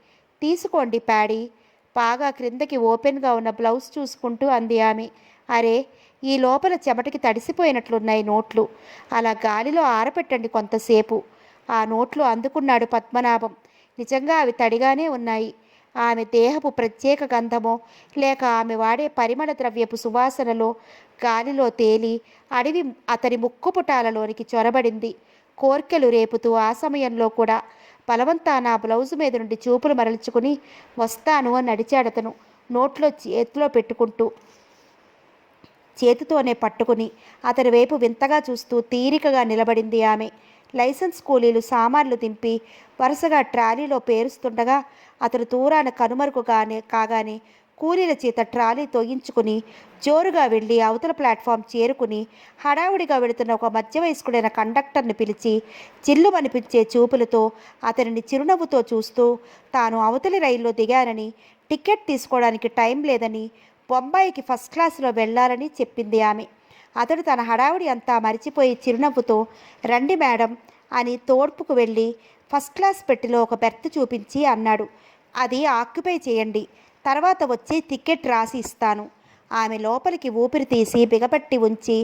తీసుకోండి ప్యాడీ. బాగా క్రిందకి ఓపెన్గా ఉన్న బ్లౌజ్ చూసుకుంటూ అంది ఆమె. అరే, ఈ లోపల చెమటకి తడిసిపోయినట్లున్నాయి నోట్లు. అలా గాలిలో ఆరపెట్టండి కొంతసేపు. ఆ నోట్లు అందుకున్నాడు పద్మనాభం. నిజంగా అవి తడిగానే ఉన్నాయి. ఆమె దేహపు ప్రత్యేక గంధమో లేక ఆమె వాడే పరిమళ ద్రవ్యపు సువాసనలో గాలిలో తేలి అడవి అతని ముక్కుపుటాలలోనికి చొరబడింది. కోర్కెలు రేపుతూ ఆ సమయంలో కూడా బలవంతాన బ్లౌజు మీద నుండి చూపులు మరల్చుకుని వస్తాను అని నడిచాడతను. నోట్లో చేతిలో పెట్టుకుంటూ చేతితోనే పట్టుకుని అతని వైపు వింతగా చూస్తూ తీరికగా నిలబడింది ఆమె. లైసెన్స్ కూలీలు సామాన్లు దింపి వరుసగా ట్రాలీలో పేరుస్తుండగా అతను దూరాన కాగానే కూలీల చేత ట్రాలీ తొయించుకుని జోరుగా వెళ్ళి అవతల ప్లాట్ఫామ్ చేరుకుని హడావుడిగా వెళుతున్న ఒక మధ్య వయస్కుడైన కండక్టర్ని పిలిచి చిల్లుమనిపించే చూపులతో అతనిని చిరునవ్వుతో చూస్తూ తాను అవతలి రైల్లో దిగానని, టికెట్ తీసుకోవడానికి టైం లేదని, బొంబాయికి ఫస్ట్ క్లాసులో వెళ్ళాలని చెప్పింది ఆమె. అతడు తన హడావుడి అంతా మరిచిపోయి చిరునవ్వుతో రండి మేడం అని తోడ్పుకు వెళ్ళి ఫస్ట్ క్లాస్ పెట్టెలో ఒక బెర్త్ చూపించి అన్నాడు. అది ఆక్యుపై చేయండి, తర్వాత వచ్చి టికెట్ రాసి ఇస్తాను. ఆమె లోపలికి ఊపిరి తీసి బిగపట్టి ఉంచి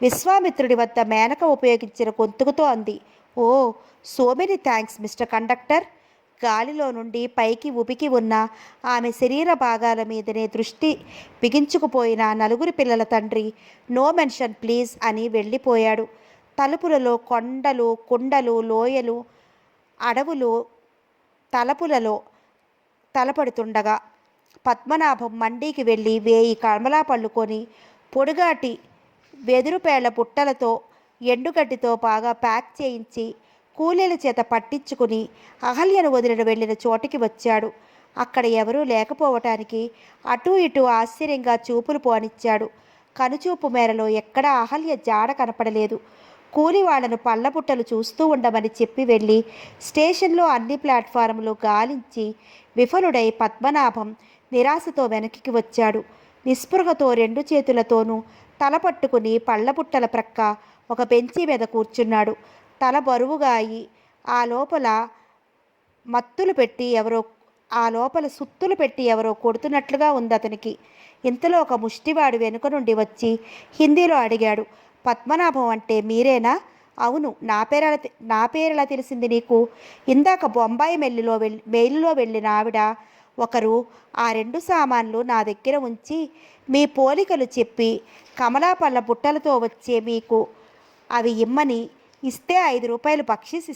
విశ్వామిత్రుడి వద్ద మేనక ఉపయోగించిన గొంతుకుతో అంది. Oh, so many thanks mister conductor. గాలిలో నుండి పైకి ఉబికి ఉన్న ఆమె శరీర భాగాల మీదనే దృష్టి బిగించుకుపోయిన నలుగురి పిల్లల తండ్రి నో మెన్షన్ ప్లీజ్ అని వెళ్ళిపోయాడు. తలుపులలో కొండలు, కుండలు, లోయలు, అడవులు తలపులలో తలపడుతుండగా పద్మనాభం మండీకి వెళ్ళి 1000 కమలా పళ్ళు కొని పొడుగాటి వెదురుపేళ్ల బుట్టలతో ఎండుగడ్డితో బాగా ప్యాక్ చేయించి కూలీల చేత పట్టించుకుని అహల్యను వదిలిన వెళ్ళిన చోటికి వచ్చాడు. అక్కడ ఎవరూ లేకపోవటానికి అటూ ఇటూ ఆశ్చర్యంగా చూపులు పోనిచ్చాడు. కనుచూపు మేరలో ఎక్కడా అహల్య జాడ కనపడలేదు. కూలి వాళ్లను పళ్ళబుట్టలు చూస్తూ ఉండమని చెప్పి వెళ్ళి స్టేషన్లో అన్ని ప్లాట్ఫారంలు గాలించి విఫలుడై పద్మనాభం నిరాశతో వెనక్కి వచ్చాడు. నిస్పృహతో 2 చేతులతోనూ తల పట్టుకుని పళ్ళబుట్టల ప్రక్క ఒక బెంచీ మీద కూర్చున్నాడు. తల బరువుగా అయి ఆ లోపల సుత్తులు పెట్టి ఎవరో కొడుతున్నట్లుగా ఉంది అతనికి. ఇంతలో ఒక ముష్టివాడు వెనుక నుండి వచ్చి హిందీలో అడిగాడు. పద్మనాభం అంటే మీరేనా? అవును. నా పేరెలా తెలిసింది నీకు? ఇందాక బొంబాయి మెయిల్లో వెళ్ళిన ఆవిడ ఒకరు ఆ 2 సామాన్లు నా దగ్గర ఉంచి మీ పోలికలు చెప్పి కమలా పళ్ళ బుట్టలతో వచ్చే మీకు అవి ఇమ్మని ఇస్తే 5 రూపాయలు బక్షీస్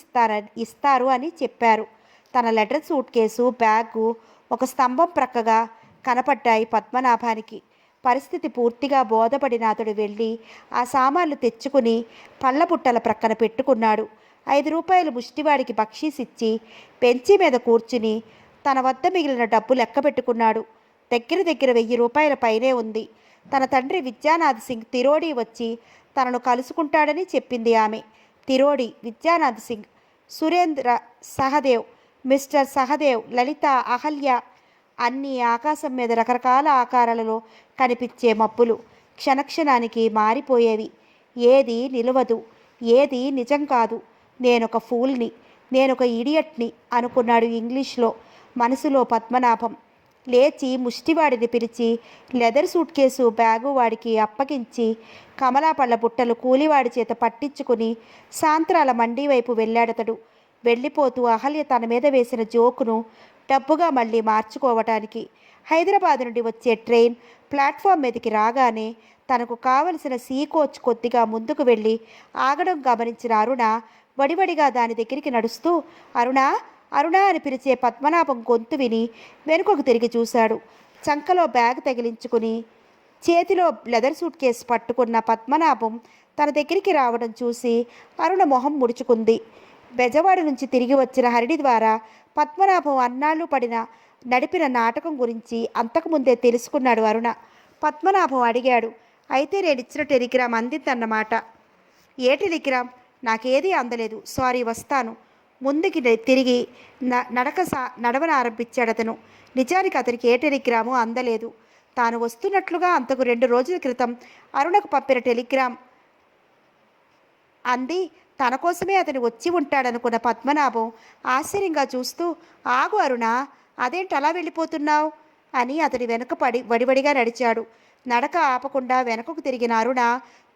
ఇస్తారు అని చెప్పారు. తన లెటర్ సూట్ కేసు, బ్యాగు ఒక స్తంభం ప్రక్కగా కనపడ్డాయి పద్మనాభానికి. పరిస్థితి పూర్తిగా బోధపడిన అతడు వెళ్ళి ఆ సామాన్లు తెచ్చుకుని పళ్ళబుట్టల ప్రక్కన పెట్టుకున్నాడు. 5 రూపాయలు ముష్టివాడికి బక్షీస్ ఇచ్చి బెంచీ మీద కూర్చుని తన వద్ద మిగిలిన డబ్బు లెక్క పెట్టుకున్నాడు. దగ్గర 1000 రూపాయల పైనే ఉంది. తన తండ్రి విద్యానాథ్ సింగ్ తిరోడి వచ్చి తనను కలుసుకుంటాడని చెప్పింది ఆమె. తిరోడి, విద్యానాథ్ సింగ్, సురేంద్ర సహదేవ్, మిస్టర్ సహదేవ్, లలిత, అహల్య అన్నీ ఆకాశం మీద రకరకాల ఆకారాలలో కనిపించే మబ్బులు క్షణక్షణానికి మారిపోయేవి. ఏది నిలవదు, ఏది నిజం కాదు. నేనొక ఫూల్ని, నేనొక ఇడియట్ని అనుకున్నాడు ఇంగ్లీష్లో మనసులో పద్మనాభం. లేచి ముష్టివాడిని పిలిచి లెదర్ సూట్ కేసు, బ్యాగు వాడికి అప్పగించి కమలా పళ్ళ బుట్టలు కూలివాడి చేత పట్టించుకుని సాంత్రాల మండీ వైపు వెళ్ళాడతడు. వెళ్ళిపోతూ అహల్య తన మీద వేసిన జోకును డబ్బుగా మళ్ళీ మార్చుకోవటానికి. హైదరాబాద్ నుండి వచ్చే ట్రైన్ ప్లాట్ఫామ్ మీదకి రాగానే తనకు కావలసిన సీ కోచ్ కొద్దిగా ముందుకు వెళ్ళి ఆగడం గమనించిన అరుణ వడివడిగా దాని దగ్గరికి నడుస్తూ అరుణ అరుణ అని పిలిచే పద్మనాభం గొంతు విని వెనుకకు తిరిగి చూశాడు. చంకలో బ్యాగ్ తగిలించుకుని చేతిలో లెదర్ సూట్ కేసు పట్టుకున్న పద్మనాభం తన దగ్గరికి రావడం చూసి అరుణ మొహం ముడుచుకుంది. బెజవాడ నుంచి తిరిగి వచ్చిన హరిణి ద్వారా పద్మనాభం అన్నాళ్ళు నడిపిన నాటకం గురించి అంతకుముందే తెలుసుకున్నాడు అరుణ. పద్మనాభం అడిగాడు, అయితే నేనిచ్చిన టెలిగ్రామ్ అందిందన్నమాట. ఏ టెలిగ్రామ్? నాకేదీ అందలేదు, సారీ, వస్తాను. ముందుకి తిరిగి నడవన ఆరంభించాడు అతను. నిజానికి అతనికి ఏ టెలిగ్రాము అందలేదు. తాను వస్తున్నట్లుగా అంతకు 2 రోజుల క్రితం అరుణకు పంపిన టెలిగ్రామ్ అంది. తన కోసమే అతను వచ్చి ఉంటాడనుకున్న పద్మనాభం ఆశ్చర్యంగా చూస్తూ, ఆగు అరుణ, అదేంటి అలా వెళ్ళిపోతున్నావు అని అతని వెనుక వడివడిగా నడిచాడు. నడక ఆపకుండా వెనకకు తిరిగిన అరుణ,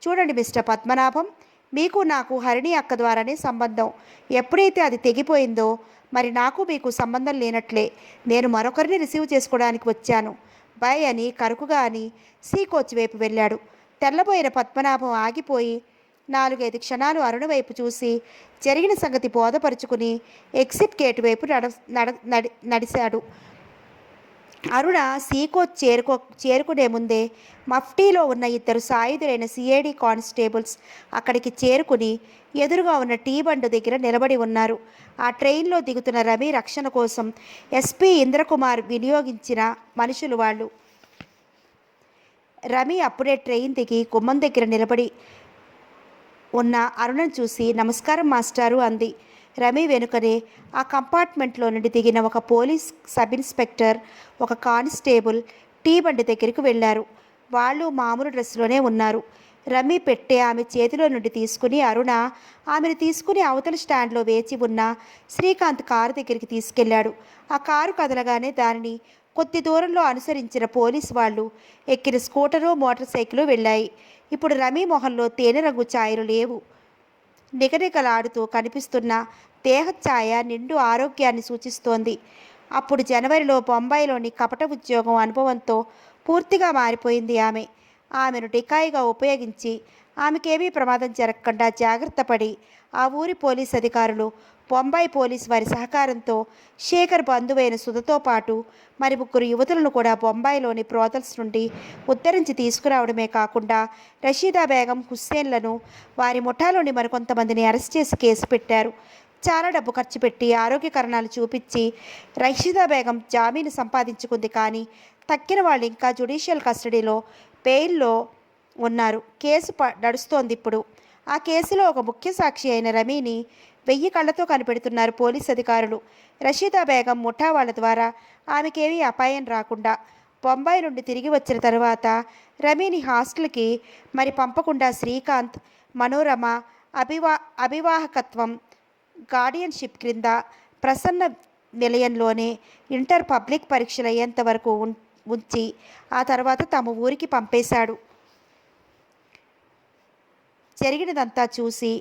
చూడండి మిస్టర్ పద్మనాభం, మీకు నాకు హరిణి అక్క ద్వారానే సంబంధం. ఎప్పుడైతే అది తెగిపోయిందో మరి నాకు మీకు సంబంధం లేనట్లే. నేను మరొకరిని రిసీవ్ చేసుకోవడానికి వచ్చాను. బాయ్ అని కరుకుగా అని సీ కోచ్ వైపు వెళ్ళాడు. తెల్లబోయిన పద్మనాభం ఆగిపోయి 4-5 క్షణాలు అరుణ వైపు చూసి జరిగిన సంగతి బోధపరుచుకుని ఎగ్జిట్ గేట్ వైపు నడిచాడు. అరుణ సీ కోచ్ చేరుకునే ముందే మఫ్టీలో ఉన్న 2 సాయుధులైన సిఐడి కానిస్టేబుల్స్ అక్కడికి చేరుకుని ఎదురుగా ఉన్న టీ బండు దగ్గర నిలబడి ఉన్నారు. ఆ ట్రైన్లో దిగుతున్న రవి రక్షణ కోసం ఎస్పీ ఇంద్రకుమార్ వినియోగించిన మనుషులు వాళ్ళు. రవి అప్పుడే ట్రైన్ దిగి గుమ్మం దగ్గర నిలబడి ఉన్న అరుణను చూసి నమస్కారం మాస్టారు అంది. రమి వెనుకనే ఆ కంపార్ట్మెంట్లో నుండి దిగిన ఒక పోలీస్ సబ్ ఇన్స్పెక్టర్, ఒక కానిస్టేబుల్ టీ బండి దగ్గరికి వెళ్ళారు. వాళ్ళు మామూలు డ్రెస్లోనే ఉన్నారు. రమి పెట్టే ఆమె చేతిలో నుండి తీసుకుని అరుణ ఆమెను తీసుకుని అవతల స్టాండ్లో వేచి ఉన్న శ్రీకాంత్ కారు దగ్గరికి తీసుకెళ్లాడు. ఆ కారు కదలగానే దానిని కొద్ది దూరంలో అనుసరించిన పోలీసు వాళ్ళు ఎక్కిన స్కూటరు, మోటార్ సైకిలు వెళ్ళాయి. ఇప్పుడు రమి మొహంలో తేనె రంగు ఛాయలు లేవు. నిగనిగలాడుతూ కనిపిస్తున్న దేహఛాయ నిండు ఆరోగ్యాన్ని సూచిస్తోంది. అప్పుడు జనవరిలో బొంబాయిలోని కపట ఉద్యోగం అనుభవంతో పూర్తిగా మారిపోయింది ఆమె. ఆమెను డికాయిగా ఉపయోగించి ఆమెకేమీ ప్రమాదం జరగకుండా జాగ్రత్త పడి ఆ ఊరి పోలీస్ అధికారులు, బొంబాయి పోలీసు వారి సహకారంతో శేఖర్ బంధువైన సుధతో పాటు మరి 3 యువతులను కూడా బొంబాయిలోని బ్రోథల్స్ నుండి ఉద్ధరించి తీసుకురావడమే కాకుండా రషీదా బేగం, హుస్సేన్లను, వారి ముఠాలోని మరికొంతమందిని అరెస్ట్ చేసి కేసు పెట్టారు. చాలా డబ్బు ఖర్చు పెట్టి ఆరోగ్యకరణాలు చూపించి రషీదా బేగం జామీను సంపాదించుకుంది. కానీ తక్కిన వాళ్ళు ఇంకా జ్యుడిషియల్ కస్టడీలో బెయిల్లో ఉన్నారు. కేసు నడుస్తోంది ఇప్పుడు. ఆ కేసులో ఒక ముఖ్య సాక్షి అయిన రమీని 1000 కళ్ళతో కనిపెడుతున్నారు పోలీస్ అధికారులు. రషీదా బేగం ముఠా వాళ్ళ ద్వారా ఆమెకేమీ అపాయం రాకుండా బొంబాయి నుండి తిరిగి వచ్చిన తర్వాత రమీని హాస్టల్కి మరి పంపకుండా శ్రీకాంత్, మనోరమ అభివాహకత్వం గార్డియన్షిప్ క్రింద ప్రసన్న నిలయంలోనే ఇంటర్ పబ్లిక్ పరీక్షలు అయ్యేంత వరకు ఉంచి ఆ తర్వాత తమ ఊరికి పంపేశాడు. జరిగినదంతా చూసి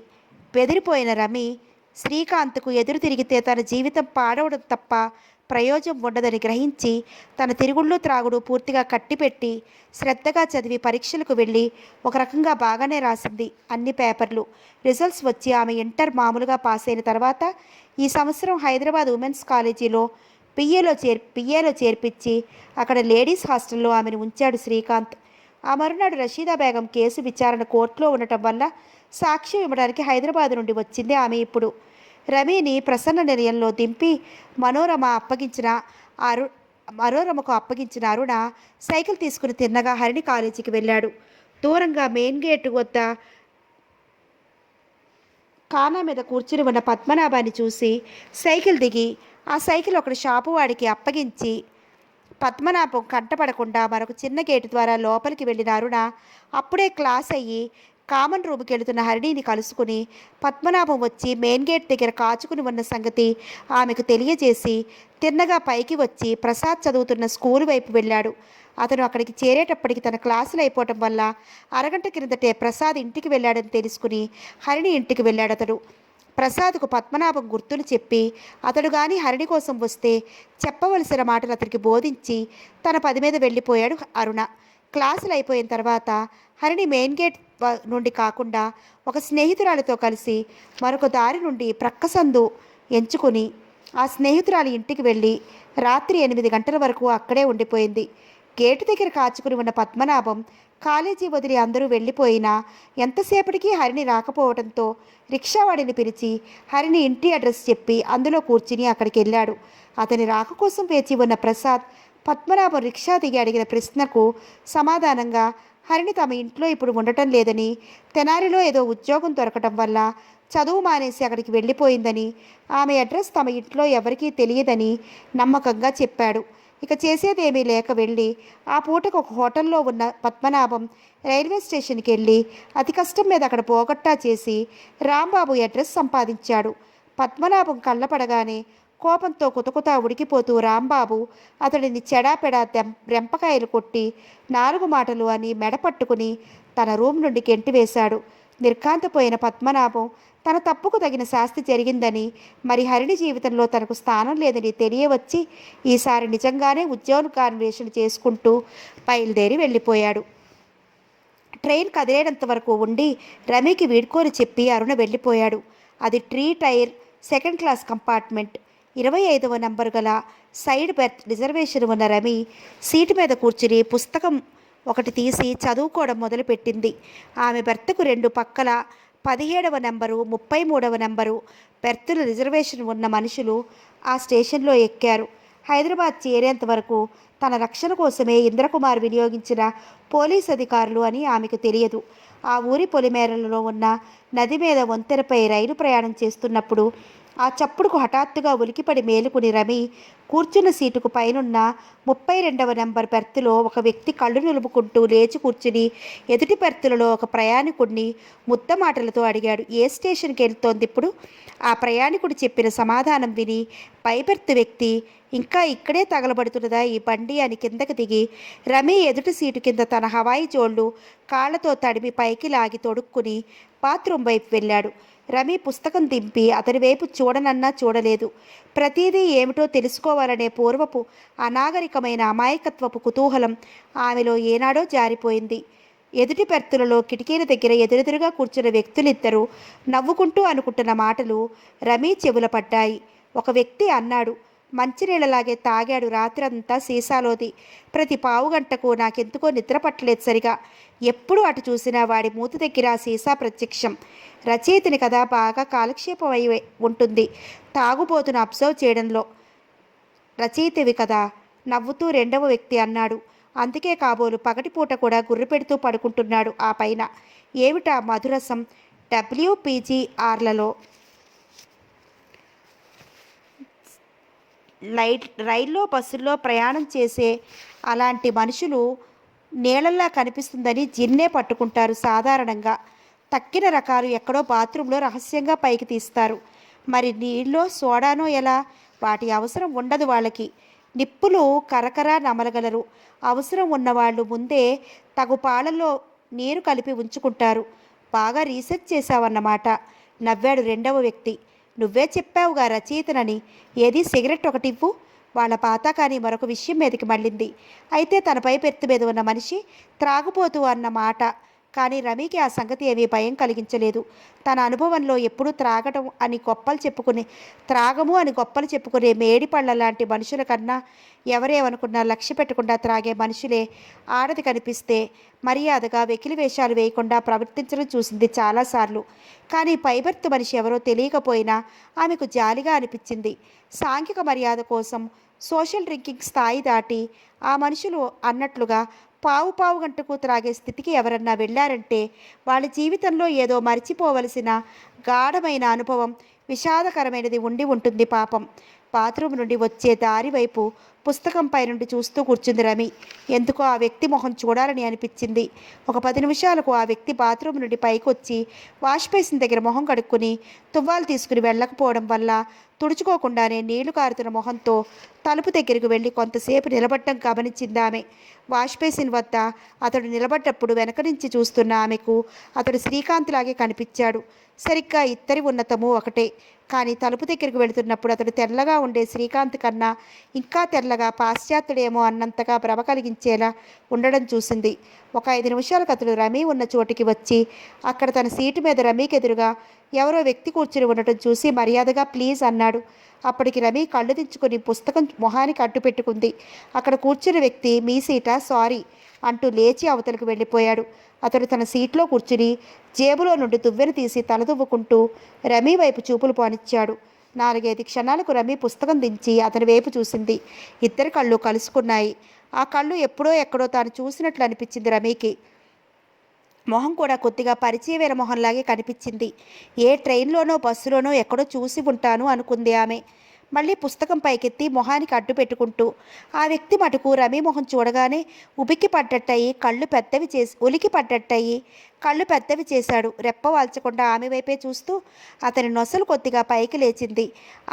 బెదిరిపోయిన రమి శ్రీకాంత్కు ఎదురు తిరిగితే తన జీవితం పాడవడం తప్ప ప్రయోజనం ఉండదని గ్రహించి తన తిరుగుళ్ళు త్రాగుడు పూర్తిగా కట్టిపెట్టి శ్రద్ధగా చదివి పరీక్షలకు వెళ్ళి ఒక రకంగా బాగానే రాసింది అన్ని పేపర్లు. రిజల్ట్స్ వచ్చి ఆమె ఇంటర్ మామూలుగా పాస్ అయిన తర్వాత ఈ సంవత్సరం హైదరాబాద్ ఉమెన్స్ కాలేజీలో పిఏలో చేర్పించి అక్కడ లేడీస్ హాస్టల్లో ఆమెను ఉంచాడు శ్రీకాంత్. ఆ మరునాడు రషీదా బేగం కేసు విచారణ కోర్టులో ఉండటం వల్ల సాక్ష్యం ఇవ్వడానికి హైదరాబాద్ నుండి వచ్చింది ఆమె. ఇప్పుడు రమీని ప్రసన్న నిలయంలో దింపి మనోరమకు అప్పగించిన అరుణ సైకిల్ తీసుకుని తిన్నగా హరిణి కాలేజీకి వెళ్ళాడు. దూరంగా మెయిన్ గేటు వద్ద కానా మీద కూర్చుని ఉన్న పద్మనాభాన్ని చూసి సైకిల్ దిగి ఆ సైకిల్ ఒకటి షాపు వాడికి అప్పగించి పద్మనాభం కంటపడకుండా మరొక చిన్న గేటు ద్వారా లోపలికి వెళ్ళిన అరుణ అప్పుడే క్లాస్ అయ్యి కామన్ రూమ్కి వెళుతున్న హరిణిని కలుసుకుని పద్మనాభం వచ్చి మెయిన్ గేట్ దగ్గర కాచుకుని ఉన్న సంగతి ఆమెకు తెలియజేసి తిన్నగా పైకి వచ్చి ప్రసాద్ చదువుతున్న స్కూల్ వైపు వెళ్ళాడు. అతను అక్కడికి చేరేటప్పటికి తన క్లాసులు అయిపోవటం వల్ల అరగంట క్రిందటే ప్రసాద్ ఇంటికి వెళ్ళాడని తెలుసుకుని హరిణి ఇంటికి వెళ్ళాడు. అతడు ప్రసాద్కు పద్మనాభం గుర్తులు చెప్పి అతడు గాని హరిణి కోసం వస్తే చెప్పవలసిన మాటలు అతనికి బోధించి తన పది మీద వెళ్ళిపోయాడు అరుణ. క్లాసులు అయిపోయిన తర్వాత హరిణి మెయిన్ గేట్ నుండి కాకుండా ఒక స్నేహితురాలితో కలిసి మరొక దారి నుండి ప్రక్క సందు ఎంచుకుని ఆ స్నేహితురాలి ఇంటికి వెళ్ళి రాత్రి 8 గంటల వరకు అక్కడే ఉండిపోయింది. గేటు దగ్గర కాచుకుని ఉన్న పద్మనాభం కాలేజీ వదిలి అందరూ వెళ్ళిపోయినా ఎంతసేపటికి హరిణి రాకపోవడంతో రిక్షావాడిని పిలిచి హరిణి ఇంటి అడ్రస్ చెప్పి అందులో కూర్చుని అక్కడికి వెళ్ళాడు. అతని రాక కోసం వేచి ఉన్న ప్రసాద్ పద్మనాభం రిక్షా దిగి అడిగిన ప్రశ్నకు సమాధానంగా హరిణి తమ ఇంట్లో ఇప్పుడు ఉండటం లేదని, తెనాలిలో ఏదో ఉద్యోగం దొరకటం వల్ల చదువు మానేసి అక్కడికి వెళ్ళిపోయిందని, ఆమె అడ్రస్ తమ ఇంట్లో ఎవరికీ తెలియదని నమ్మకంగా చెప్పాడు. ఇక చేసేదేమీ లేక వెళ్ళి ఆ పూటకు ఒక హోటల్లో ఉన్న పద్మనాభం రైల్వే స్టేషన్కి వెళ్ళి అతి కష్టం మీద అక్కడ పోగొట్టా చేసి రాంబాబు అడ్రస్ సంపాదించాడు. పద్మనాభం కళ్ళపడగానే కోపంతో కుతకుతా ఉడికిపోతూ రాంబాబు అతడిని చెడాపెడా రెంపకాయలు కొట్టి 4 మాటలు అని మెడ పట్టుకుని తన రూమ్ నుండి గెంటివేశాడు. నిర్ఘాంతపోయిన పద్మనాభం తన తప్పుకు తగిన శాస్తి జరిగిందని, మరి హరిణి జీవితంలో తనకు స్థానం లేదని తెలియవచ్చి ఈసారి నిజంగానే ఉద్యోగాన్వేషణ చేసుకుంటూ బయలుదేరి వెళ్ళిపోయాడు. ట్రైన్ కదిలేనంత వరకు ఉండి రమీకి వీడ్కోలు చెప్పి అరుణ వెళ్ళిపోయాడు. అది 3 టైర్ 2nd క్లాస్ కంపార్ట్మెంట్. 25వ నంబరు గల సైడ్ బెర్త్ రిజర్వేషన్ ఉన్న రమి సీటు మీద కూర్చుని పుస్తకం ఒకటి తీసి చదువుకోవడం మొదలుపెట్టింది. ఆమె బెర్త్కు 2 పక్కల 17వ నెంబరు 33వ నెంబరు బెర్తుల రిజర్వేషన్ ఉన్న మనుషులు ఆ స్టేషన్లో ఎక్కారు. హైదరాబాద్ చేరేంత వరకు తన రక్షణ కోసమే ఇంద్రకుమార్ వినియోగించిన పోలీస్ అధికారులు అని ఆమెకు తెలియదు. ఆ ఊరి పొలిమేరలలో ఉన్న నది మీద వంతెనపై రైలు ప్రయాణం చేస్తున్నప్పుడు ఆ చప్పుడుకు హఠాత్తుగా ఉలికిపడి మేలుకుని రమి కూర్చున్న సీటుకు పైనున్న 32వ నెంబర్ బెర్తులో ఒక వ్యక్తి కళ్ళు నిలుపుకుంటూ లేచి కూర్చుని ఎదుటి బెర్తులలో ఒక ప్రయాణికుడిని ముద్ద మాటలతో అడిగాడు, ఏ స్టేషన్కి వెళ్తోంది ఇప్పుడు? ఆ ప్రయాణికుడు చెప్పిన సమాధానం విని పై బెర్త్ వ్యక్తి, ఇంకా ఇక్కడే తగలబడుతున్నదా ఈ బండి అని కిందకి దిగి రమి ఎదుటి సీటు కింద తన హవాయి జోళ్లు కాళ్లతో తడిమి పైకి లాగి తొడుక్కుని బాత్రూమ్ వైపు వెళ్ళాడు. రమి పుస్తకం దింపి అతని వైపు చూడనన్నా చూడలేదు. ప్రతిదీ ఏమిటో తెలుసుకోవాలనే పూర్వపు అనాగరికమైన అమాయకత్వపు కుతూహలం ఆమెలో ఏనాడో జారిపోయింది. ఎదుటి బెర్తులలో కిటికీల దగ్గర ఎదురెదురుగా కూర్చున్న వ్యక్తులిద్దరూ నవ్వుకుంటూ అనుకుంటున్న మాటలు రమి చెవుల పడ్డాయి. ఒక వ్యక్తి అన్నాడు, మంచినీళ్ళలాగే తాగాడు రాత్రంతా సీసాలోది. ప్రతి పావుగంటకు నాకెందుకో నిద్ర పట్టలేదు సరిగా. ఎప్పుడు అటు చూసినా వాడి మూతి దగ్గర సీసా ప్రత్యక్షం. రచయితని కదా బాగా కాలక్షేపం అయి ఉంటుంది తాగుబోతును అబ్జర్వ్ చేయడంలో. రచయితవి కదా, నవ్వుతూ రెండవ వ్యక్తి అన్నాడు. అందుకే కాబోలు పగటిపూట కూడా గుర్రు పెడుతూ పడుకుంటున్నాడు. ఆ పైన ఏమిటా మధురసం? WPGRలలో రైల్లో బస్సుల్లో ప్రయాణం చేసే అలాంటి మనుషులు నీళ్ళల్లా కనిపిస్తుందని జిన్నే పట్టుకుంటారు సాధారణంగా. తక్కిన రకాలు ఎక్కడో బాత్రూంలో రహస్యంగా పైకి తీస్తారు. మరి నీళ్ళో సోడానో ఎలా? వాటి అవసరం ఉండదు వాళ్ళకి. నిప్పులు కరకర నమలగలరు. అవసరం ఉన్నవాళ్ళు ముందే తగు పాలల్లో నీరు కలిపి ఉంచుకుంటారు. బాగా రీసెర్చ్ చేశావన్నమాట, నవ్వాడు రెండవ వ్యక్తి. నువ్వే చెప్పావుగా రచయితనని. ఏది సిగరెట్ ఒకటి ఇవ్వు. వాళ్ళ పాతాకాని మరొక విషయం మీదకి మళ్ళింది. అయితే తనపై బెర్తు మీద ఉన్న మనిషి త్రాగుపోతూ అన్న మాట. కానీ రమీకి ఆ సంగతి ఏమీ భయం కలిగించలేదు. తన అనుభవంలో ఎప్పుడూ త్రాగము అని గొప్పలు చెప్పుకునే మేడి పళ్ళ లాంటి మనుషుల కన్నా ఎవరేమనుకున్నా లక్ష్య పెట్టకుండా త్రాగే మనుషులే ఆడది కనిపిస్తే మర్యాదగా వెకిలి వేషాలు వేయకుండా ప్రవర్తించడం చూసింది చాలాసార్లు. కానీ పైబెర్త్ మనిషి ఎవరో తెలియకపోయినా ఆమెకు జాలిగా అనిపించింది. సాంఘిక మర్యాద కోసం సోషల్ డ్రింకింగ్ స్థాయి దాటి ఆ మనుషులు అన్నట్లుగా పావు గంటకు త్రాగే స్థితికి ఎవరన్నా వెళ్ళారంటే వాళ్ళ జీవితంలో ఏదో మర్చిపోవలసిన గాఢమైన అనుభవం, విషాదకరమైనది ఉండి ఉంటుంది పాపం. బాత్రూమ్ నుండి వచ్చే దారి వైపు పుస్తకంపై నుండి చూస్తూ కూర్చుంది రమి. ఎందుకో ఆ వ్యక్తి మొహం చూడాలని అనిపించింది. ఒక 10 నిమిషాలకు ఆ వ్యక్తి బాత్రూమ్ నుండి పైకి వచ్చి వాష్ బేసిన్ దగ్గర మొహం కడుక్కుని తువ్వాలు తీసుకుని వెళ్ళకపోవడం వల్ల తుడుచుకోకుండానే నీళ్లు కారుతున్న మొహంతో తలుపు దగ్గరకు వెళ్ళి కొంతసేపు నిలబడటం గమనించింది ఆమె. వాష్ బేసిన్ వద్ద అతడు నిలబడ్డప్పుడు వెనక నుంచి చూస్తున్న ఆమెకు అతడు శ్రీకాంత్ లాగే కనిపించాడు. సరిగ్గా ఇద్దరి ఉన్నతము ఒకటే. కానీ తలుపు దగ్గరికి వెళుతున్నప్పుడు అతడు తెల్లగా ఉండే శ్రీకాంత్ కన్నా ఇంకా తెల్లగా పాశ్చాత్యుడేమో అన్నంతగా భ్రమ కలిగించేలా ఉండడం చూసింది. ఒక 5 నిమిషాలకు అతడు రమి ఉన్న చోటికి వచ్చి అక్కడ తన సీటు మీద రమీకి ఎదురుగా ఎవరో వ్యక్తి కూర్చుని ఉండటం చూసి మర్యాదగా ప్లీజ్ అన్నాడు. అప్పటికి రమి కళ్ళు దించుకుని పుస్తకం మొహానికి అడ్డు పెట్టుకుంది. అక్కడ కూర్చున్న వ్యక్తి మీ సీటా, సారీ అంటూ లేచి అవతలకు వెళ్ళిపోయాడు. అతడు తన సీట్లో కూర్చుని జేబులో నుండి దువ్వెను తీసి తలదువ్వుకుంటూ రమి వైపు చూపులు పోనిచ్చాడు. 4-5 క్షణాలకు రమి పుస్తకం దించి అతని వైపు చూసింది. ఇద్దరి కళ్ళు కలుసుకున్నాయి. ఆ కళ్ళు ఎప్పుడో ఎక్కడో తాను చూసినట్లు అనిపించింది రమికి. మొహం కూడా కొద్దిగా పరిచయమైన మొహంలాగే కనిపించింది. ఏ ట్రైన్లోనో బస్సులోనో ఎక్కడో చూసి ఉంటాను అనుకుంది ఆమె. మళ్ళీ పుస్తకం పైకెత్తి మొహానికి అడ్డు పెట్టుకుంటూ ఆ వ్యక్తి మటుకు రమి మొహం చూడగానే ఉలికి పడ్డట్టయి కళ్ళు పెద్దవి చేశాడు. రెప్ప వాల్చకుండా ఆమె వైపే చూస్తూ అతని నొసలు కొద్దిగా పైకి లేచింది,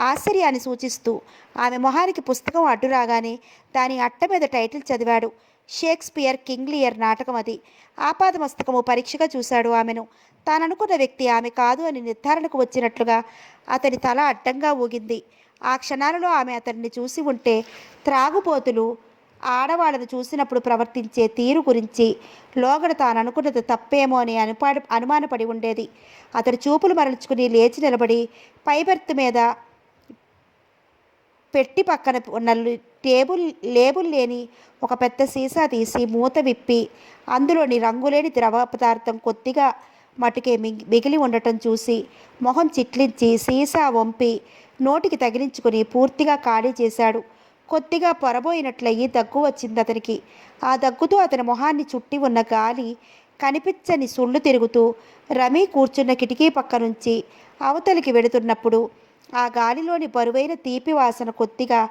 ఆశ్చర్యాన్ని సూచిస్తూ. ఆమె మొహానికి పుస్తకం అడ్డు రాగానే దాని అట్ట మీద టైటిల్ చదివాడు. షేక్స్పియర్ కింగ్ లియర్ నాటకం అది. ఆపాదమస్తకము పరీక్షగా చూశాడు ఆమెను. తాననుకున్న వ్యక్తి ఆమె కాదు అని నిర్ధారణకు వచ్చినట్లుగా అతని తల అడ్డంగా ఊగింది. ఆ క్షణాలలో ఆమె అతన్ని చూసి ఉంటే త్రాగుబోతులు ఆడవాళ్ళను చూసినప్పుడు ప్రవర్తించే తీరు గురించి లోగడ తాను అనుకున్నది తప్పేమో అని అనుమానపడి ఉండేది. అతడు చూపులు మరల్చుకుని లేచి నిలబడి పైబెర్త్ మీద పెట్టి పక్కన ఉన్న లేబుల్ లేని ఒక పెద్ద సీసా తీసి మూత విప్పి అందులోని రంగులేని ద్రవ పదార్థం కొద్దిగా మటుకే మిగిలి ఉండటం చూసి మొహం చిట్లించి సీసా వంపి నోటికి తగిలించుకుని పూర్తిగా ఖాళీ చేశాడు. కొద్దిగా పొరబోయినట్లయి దగ్గు వచ్చింది అతనికి. ఆ దగ్గుతో అతని మొహాన్ని చుట్టి ఉన్న గాలి కనిపించని సుళ్ళు తిరుగుతూ రమి కూర్చున్న కిటికీ పక్క నుంచి అవతలికి వెళుతున్నప్పుడు ఆ గాలిలోని బరువైన తీపి వాసన కొద్దిగా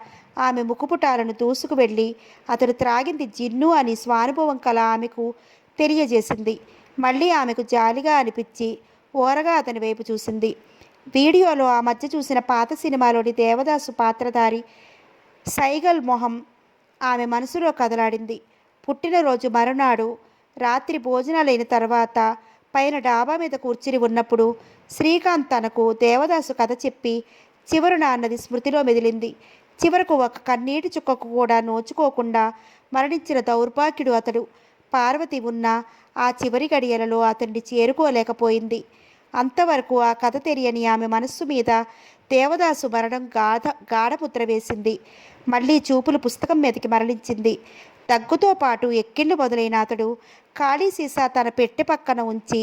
ఆమె ముక్కుపుటాలను దూసుకు వెళ్ళి అతడు త్రాగింది జిన్ను అని స్వానుభవం కల ఆమెకు తెలియజేసింది. మళ్ళీ ఆమెకు జాలిగా అనిపించి ఓరగా అతని వైపు చూసింది. వీడియోలో ఆ మధ్య చూసిన పాత సినిమాలోని దేవదాసు పాత్రధారి సైగల్ మొహం ఆమె మనసులో కదలాడింది. పుట్టినరోజు మరునాడు రాత్రి భోజనాలైన తర్వాత పైన డాబా మీద కూర్చుని ఉన్నప్పుడు శ్రీకాంత్ తనకు దేవదాసు కథ చెప్పి చివరున అన్నది స్మృతిలో మెదిలింది. చివరకు ఒక కన్నీటి చుక్కకు కూడా నోచుకోకుండా మరణించిన దౌర్భాగ్యుడు అతడు. పార్వతి ఉన్న ఆ చివరి గడియలలో అతన్ని చేరుకోలేకపోయింది. అంతవరకు ఆ కథ తెలియని ఆమె మనస్సు మీద దేవదాసు మరణం గాఢముద్ర వేసింది. మళ్ళీ చూపులు పుస్తకం మీదకి మరలించింది. దగ్గుతో పాటు ఎక్కిళ్ళు మొదలైన అతడు ఖాళీ సీసా తన పెట్టె పక్కన ఉంచి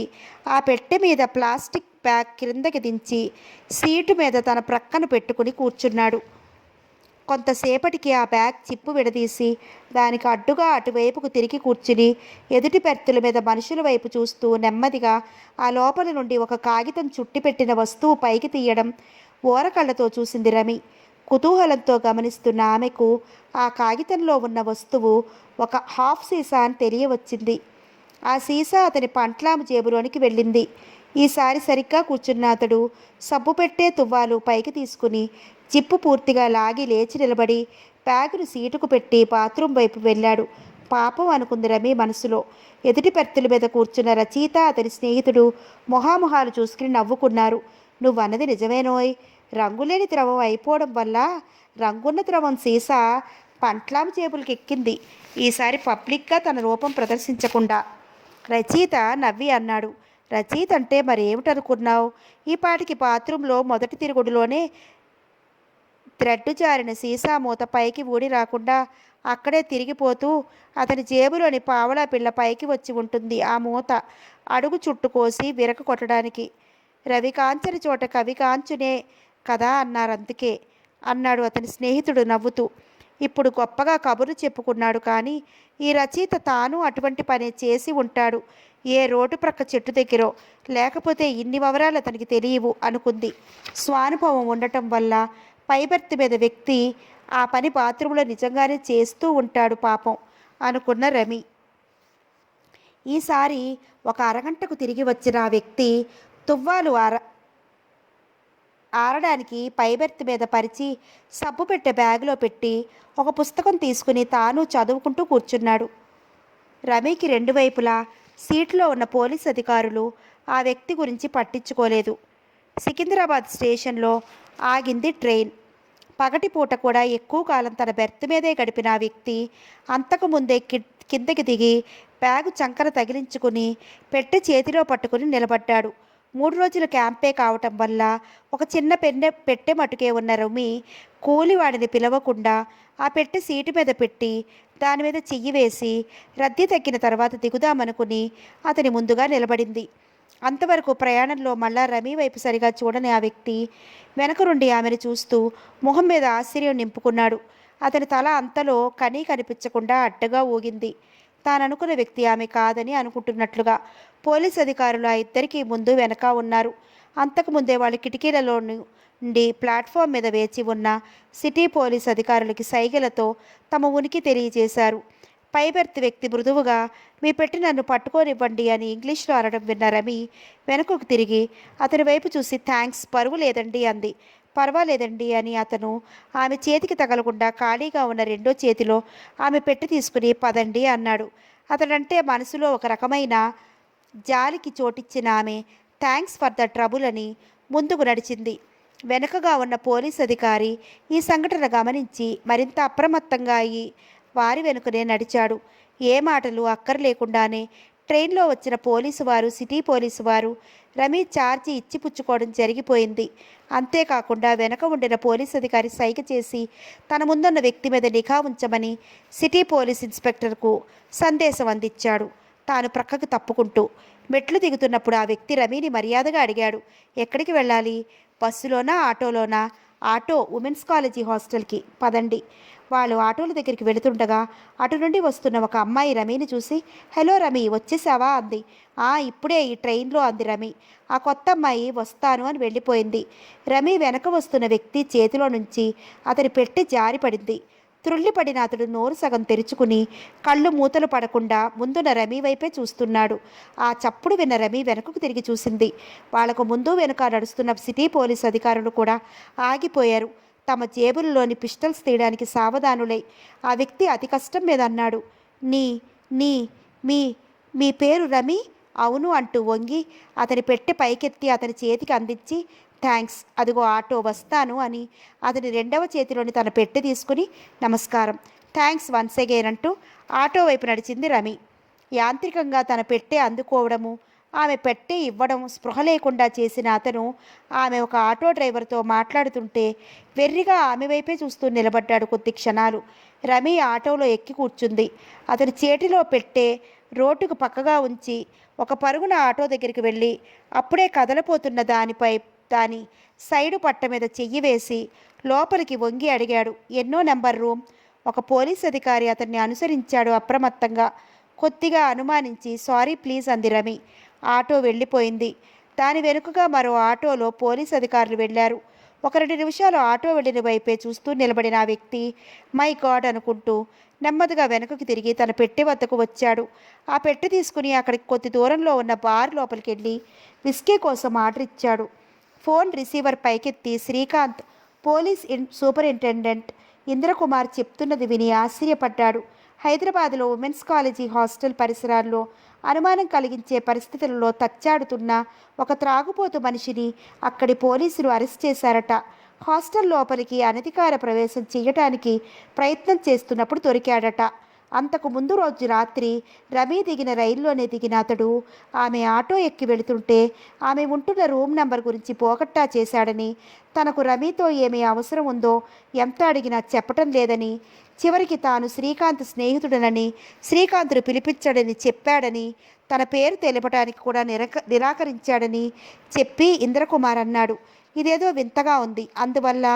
ఆ పెట్టె మీద ప్లాస్టిక్ బ్యాగ్ క్రిందకి దించి సీటు మీద తన ప్రక్కన పెట్టుకుని కూర్చున్నాడు. కొంతసేపటికి ఆ బ్యాగ్ చిప్పు విడదీసి దానికి అడ్డుగా అటువైపుకు తిరిగి కూర్చుని ఎదుటి పెర్తుల మీద మనుషుల వైపు చూస్తూ నెమ్మదిగా ఆ లోపల నుండి ఒక కాగితం చుట్టిపెట్టిన వస్తువు పైకి తీయడం ఓరకళ్ళతో చూసింది రమి. కుతూహలంతో గమనిస్తున్న ఆమెకు ఆ కాగితంలో ఉన్న వస్తువు ఒక హాఫ్ సీసా అని తెలియవచ్చింది. ఆ సీసా అతని పంట్లాము జేబులోనికి వెళ్ళింది. ఈసారి సరిగ్గా కూర్చున్న అతడు సబ్బు పెట్టే తువ్వాలు పైకి తీసుకుని జిప్పు పూర్తిగా లాగి లేచి నిలబడి బ్యాగును సీటుకు పెట్టి బాత్రూం వైపు వెళ్ళాడు. పాపం అనుకుంది రమి మనసులో. ఎదుటి పెర్తుల మీద కూర్చున్న రచయిత అతని స్నేహితుడు మొహాముహాలు చూసుకుని నవ్వుకున్నారు. నువ్వన్నది నిజమేనోయ్, రంగులేని ద్రవం అయిపోవడం వల్ల రంగున్న ద్రవం సీసా పంట్లాం జేబులకి ఎక్కింది. ఈసారి పబ్లిక్గా తన రూపం ప్రదర్శించకుండా. రచయిత నవ్వి అన్నాడు. రచయిత అంటే మరేమిటనుకున్నావు? ఈ పాటికి బాత్రూంలో మొదటి తిరుగుడులోనే థ్రెడ్ జారిన సీసా మూత పైకి ఊడి రాకుండా అక్కడే తిరిగిపోతూ అతని జేబులోని పావలా పిల్ల పైకి వచ్చి ఉంటుంది. ఆ మూత అడుగు చుట్టు కోసి విరక కొట్టడానికి. రవి కాంచని చోట కవి కాంచునే కదా అన్నారు, అందుకే అన్నాడు అతని స్నేహితుడు నవ్వుతూ. ఇప్పుడు గొప్పగా కబురు చెప్పుకున్నాడు. కానీ ఈ రచయిత తాను అటువంటి పని చేసి ఉంటాడు. ఏ రోడ్డు ప్రక్క చెట్టు దగ్గరో, లేకపోతే ఇన్ని వివరాలు అతనికి తెలియవు అనుకుంది. స్వానుభవం ఉండటం వల్ల పైబెర్త్ మీద వ్యక్తి ఆ పని బాత్రూంలో నిజంగానే చేస్తూ ఉంటాడు పాపం అనుకున్న రమి. ఈసారి ఒక అరగంటకు తిరిగి వచ్చిన ఆ వ్యక్తి తువ్వాలు ఆరడానికి పైబెర్త్ మీద పరిచి సబ్బు పెట్టే బ్యాగులో పెట్టి ఒక పుస్తకం తీసుకుని తాను చదువుకుంటూ కూర్చున్నాడు. రమీకి రెండు వైపులా సీట్లో ఉన్న పోలీస్ అధికారులు ఆ వ్యక్తి గురించి పట్టించుకోలేదు. సికింద్రాబాద్ స్టేషన్లో ఆగింది ట్రైన్. పగటిపూట కూడా ఎక్కువ కాలం తన బెర్త్ మీదే గడిపిన ఆ వ్యక్తి అంతకుముందే కిందకి దిగి బ్యాగు చంకన తగిలించుకుని పెట్టె చేతిలో పట్టుకుని నిలబడ్డాడు. 3 రోజుల క్యాంపే కావటం వల్ల ఒక చిన్న పెట్టె మటుకే ఉన్న రమి కూలివాడిని పిలవకుండా ఆ పెట్టె సీటు మీద పెట్టి దాని మీద చెయ్యి వేసి రద్దీ తగ్గిన తర్వాత దిగుదామనుకుని అతని ముందుగా నిలబడింది. అంతవరకు ప్రయాణంలో మళ్ళా రమి వైపు సరిగా చూడని ఆ వ్యక్తి వెనక నుండి ఆమెను చూస్తూ మొహం మీద ఆశ్చర్యం నింపుకున్నాడు. అతని తల అంతలో కనిపించకుండా అడ్డగా ఊగింది. తాననుకున్న వ్యక్తి ఆమె కాదని అనుకుంటున్నట్లుగా. పోలీస్ అధికారులు ఆ ఇద్దరికీ ముందు వెనక ఉన్నారు. అంతకుముందే వాళ్ళు కిటికీలలో నుండి ప్లాట్ఫామ్ మీద వేచి ఉన్న సిటీ పోలీస్ అధికారులకి సైగలతో తమ ఉనికి తెలియజేశారు. పైబెర్త్ వ్యక్తి మృదువుగా మీ పెట్టి నన్ను పట్టుకోనివ్వండి అని ఇంగ్లీష్లో అనడం విన్న రమి వెనుకకు తిరిగి అతని వైపు చూసి థ్యాంక్స్, పరువు లేదండి అంది. పర్వాలేదండి అని అతను ఆమె చేతికి తగలకుండా ఖాళీగా ఉన్న రెండో చేతిలో ఆమె పెట్టి తీసుకుని పదండి అన్నాడు. అతడంటే మనసులో ఒక రకమైన జాలికి చోటిచ్చిన ఆమె థ్యాంక్స్ ఫర్ ద ట్రబుల్ అని ముందుకు నడిచింది. వెనుకగా ఉన్న పోలీస్ అధికారి ఈ సంఘటన గమనించి మరింత అప్రమత్తంగా అయ్యి వారి వెనుకనే నడిచాడు. ఏ మాటలు అక్కర్లేకుండానే ట్రైన్లో వచ్చిన పోలీసు వారు, సిటీ పోలీసు వారు రమీ ఛార్జీ ఇచ్చిపుచ్చుకోవడం జరిగిపోయింది. అంతేకాకుండా వెనక ఉండిన పోలీస్ అధికారి సైగ చేసి తన ముందున్న వ్యక్తి మీద నిఘా ఉంచమని సిటీ పోలీస్ ఇన్స్పెక్టర్కు సందేశం అందించాడు. తాను ప్రక్కకు తప్పుకుంటూ మెట్లు దిగుతున్నప్పుడు ఆ వ్యక్తి రమీని మర్యాదగా అడిగాడు, ఎక్కడికి వెళ్ళాలి? బస్సులోనా, ఆటోలోనా? ఆటో, ఉమెన్స్ కాలేజీ హాస్టల్కి పదండి. వాళ్ళు ఆటోల దగ్గరికి వెళుతుండగా అటు నుండి వస్తున్న ఒక అమ్మాయి రమీని చూసి హలో రమీ, వచ్చేసావా అంది. ఇప్పుడే ఈ ట్రైన్లో అంది రమీ. ఆ కొత్త అమ్మాయి వస్తాను అని వెళ్ళిపోయింది. రమీ వెనక వస్తున్న వ్యక్తి చేతిలో నుంచి అతని పెట్టి జారిపడింది. త్రుళ్ళిపడిన అతడు నోరు సగం తెరుచుకుని కళ్ళు మూతలు పడకుండా ముందున్న రమీ వైపే చూస్తున్నాడు. ఆ చప్పుడు విన్న రమీ వెనకకు తిరిగి చూసింది. వాళ్లకు ముందు వెనుక నడుస్తున్న సిటీ పోలీసు అధికారులు కూడా ఆగిపోయారు. తమ జేబుల్లోని పిస్టల్స్ తీయడానికి సావధానులై ఆ వ్యక్తి అతి కష్టం మీద అన్నాడు, నీ నీ మీ మీ పేరు రమీ? అవును అంటూ వంగి అతని పెట్టి పైకెత్తి అతని చేతికి అందించి థ్యాంక్స్, అదిగో ఆటో వస్తాను అని అతని రెండవ చేతిలోని తన పెట్టి తీసుకుని నమస్కారం, థ్యాంక్స్ వన్స్ అగైన్ అంటూ ఆటో వైపు నడిచింది రమి. యాంత్రికంగా తన పెట్టె అందుకోవడము, ఆమె పెట్టి ఇవ్వడం స్పృహ లేకుండా చేసిన అతను ఆమె ఒక ఆటో డ్రైవర్తో మాట్లాడుతుంటే వెర్రిగా ఆమె వైపే చూస్తూ నిలబడ్డాడు కొద్ది క్షణాలు. రమి ఆటోలో ఎక్కి కూర్చుంది. అతని చేతిలో పెట్టే రోడ్డుకు పక్కగా ఉంచి ఒక పరుగున ఆటో దగ్గరికి వెళ్ళి అప్పుడే కదలపోతున్న దాని సైడు పట్ట మీద చెయ్యి వేసి లోపలికి వంగి అడిగాడు, ఎన్నో నెంబర్ రూమ్? ఒక పోలీస్ అధికారి అతన్ని అనుసరించాడు అప్రమత్తంగా. కొద్దిగా అనుమానించి సారీ ప్లీజ్ అంది రమి. ఆటో వెళ్ళిపోయింది. దాని వెనుకగా మరో ఆటోలో పోలీస్ అధికారులు వెళ్ళారు. 1-2 నిమిషాలు ఆటో వెళ్ళిన వైపే చూస్తూ నిలబడిన ఆ వ్యక్తి మై గాడ్ అనుకుంటూ నెమ్మదిగా వెనుకకు తిరిగి తన పెట్టె వద్దకు వచ్చాడు. ఆ పెట్టె తీసుకుని అక్కడికి కొద్ది దూరంలో ఉన్న బార్ లోపలికి వెళ్ళి విస్కీ కోసం ఆర్డర్ ఇచ్చాడు. ఫోన్ రిసీవర్ పైకెత్తి శ్రీకాంత్, పోలీస్ సూపరింటెండెంట్ ఇంద్రకుమార్ చెప్తున్నది విని ఆశ్చర్యపడ్డాడు. హైదరాబాద్లో ఉమెన్స్ కాలేజీ హాస్టల్ పరిసరాల్లో అనుమానం కలిగించే పరిస్థితులలో తచ్చాడుతున్న ఒక త్రాగుపోతు మనిషిని అక్కడి పోలీసులు అరెస్ట్ చేశారట. హాస్టల్ లోపలికి అనధికార ప్రవేశం చేయటానికి ప్రయత్నం చేస్తున్నప్పుడు దొరికాడట. అంతకు ముందు రోజు రాత్రి రమీ దిగిన రైల్లోనే దిగిన అతడు ఆమె ఆటో ఎక్కి వెళుతుంటే ఆమె ఉంటున్న రూమ్ నంబర్ గురించి పోగట్టా చేశాడని, తనకు రమీతో ఏమీ అవసరం ఉందో ఎంత అడిగినా చెప్పటం లేదని, చివరికి తాను శ్రీకాంత్ స్నేహితుడనని, శ్రీకాంత్ను పిలిపించాడని చెప్పాడని, తన పేరు తెలపడానికి కూడా నిరాకరించాడని చెప్పి ఇంద్రకుమార్ అన్నాడు. ఇదేదో వింతగా ఉంది. అందువల్ల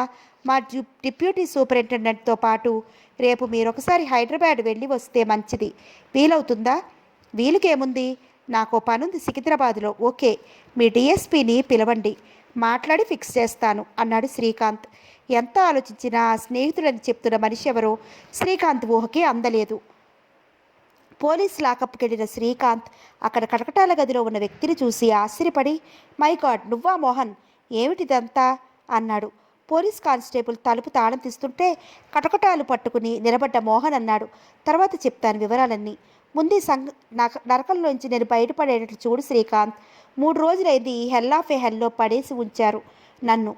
మా డిప్యూటీ సూపరింటెండెంట్తో పాటు రేపు మీరొకసారి హైదరాబాద్ వెళ్ళి వస్తే మంచిది. వీలవుతుందా? వీలుకేముంది, నాకు పనుంది సికింద్రాబాద్లో. ఓకే, మీ డిఎస్పీని పిలవండి, మాట్లాడి ఫిక్స్ చేస్తాను అన్నాడు శ్రీకాంత్. ఎంత ఆలోచించినా ఆ స్నేహితులని చెప్తున్న మనిషి ఎవరో శ్రీకాంత్ ఊహకి అందలేదు. పోలీస్ లాకప్కి వెళ్ళిన శ్రీకాంత్ అక్కడ కటకటాల గదిలో ఉన్న వ్యక్తిని చూసి ఆశ్చర్యపడి, మై గాడ్, నువ్వా మోహన్, ఏమిటిదంతా అన్నాడు. పోలీస్ కానిస్టేబుల్ తలుపు తాళం తీస్తుంటే కటకటాలు పట్టుకుని నిలబడ్డ మోహన్ అన్నాడు, తర్వాత చెప్తాను వివరాలన్నీ. ముందు నరకంలోంచి నేను బయటపడేటట్లు చూడు శ్రీకాంత్. 3 రోజులైంది ఈ హెల్ ఆఫ్ ఏ హెల్లో పడేసి ఉంచారు నన్ను.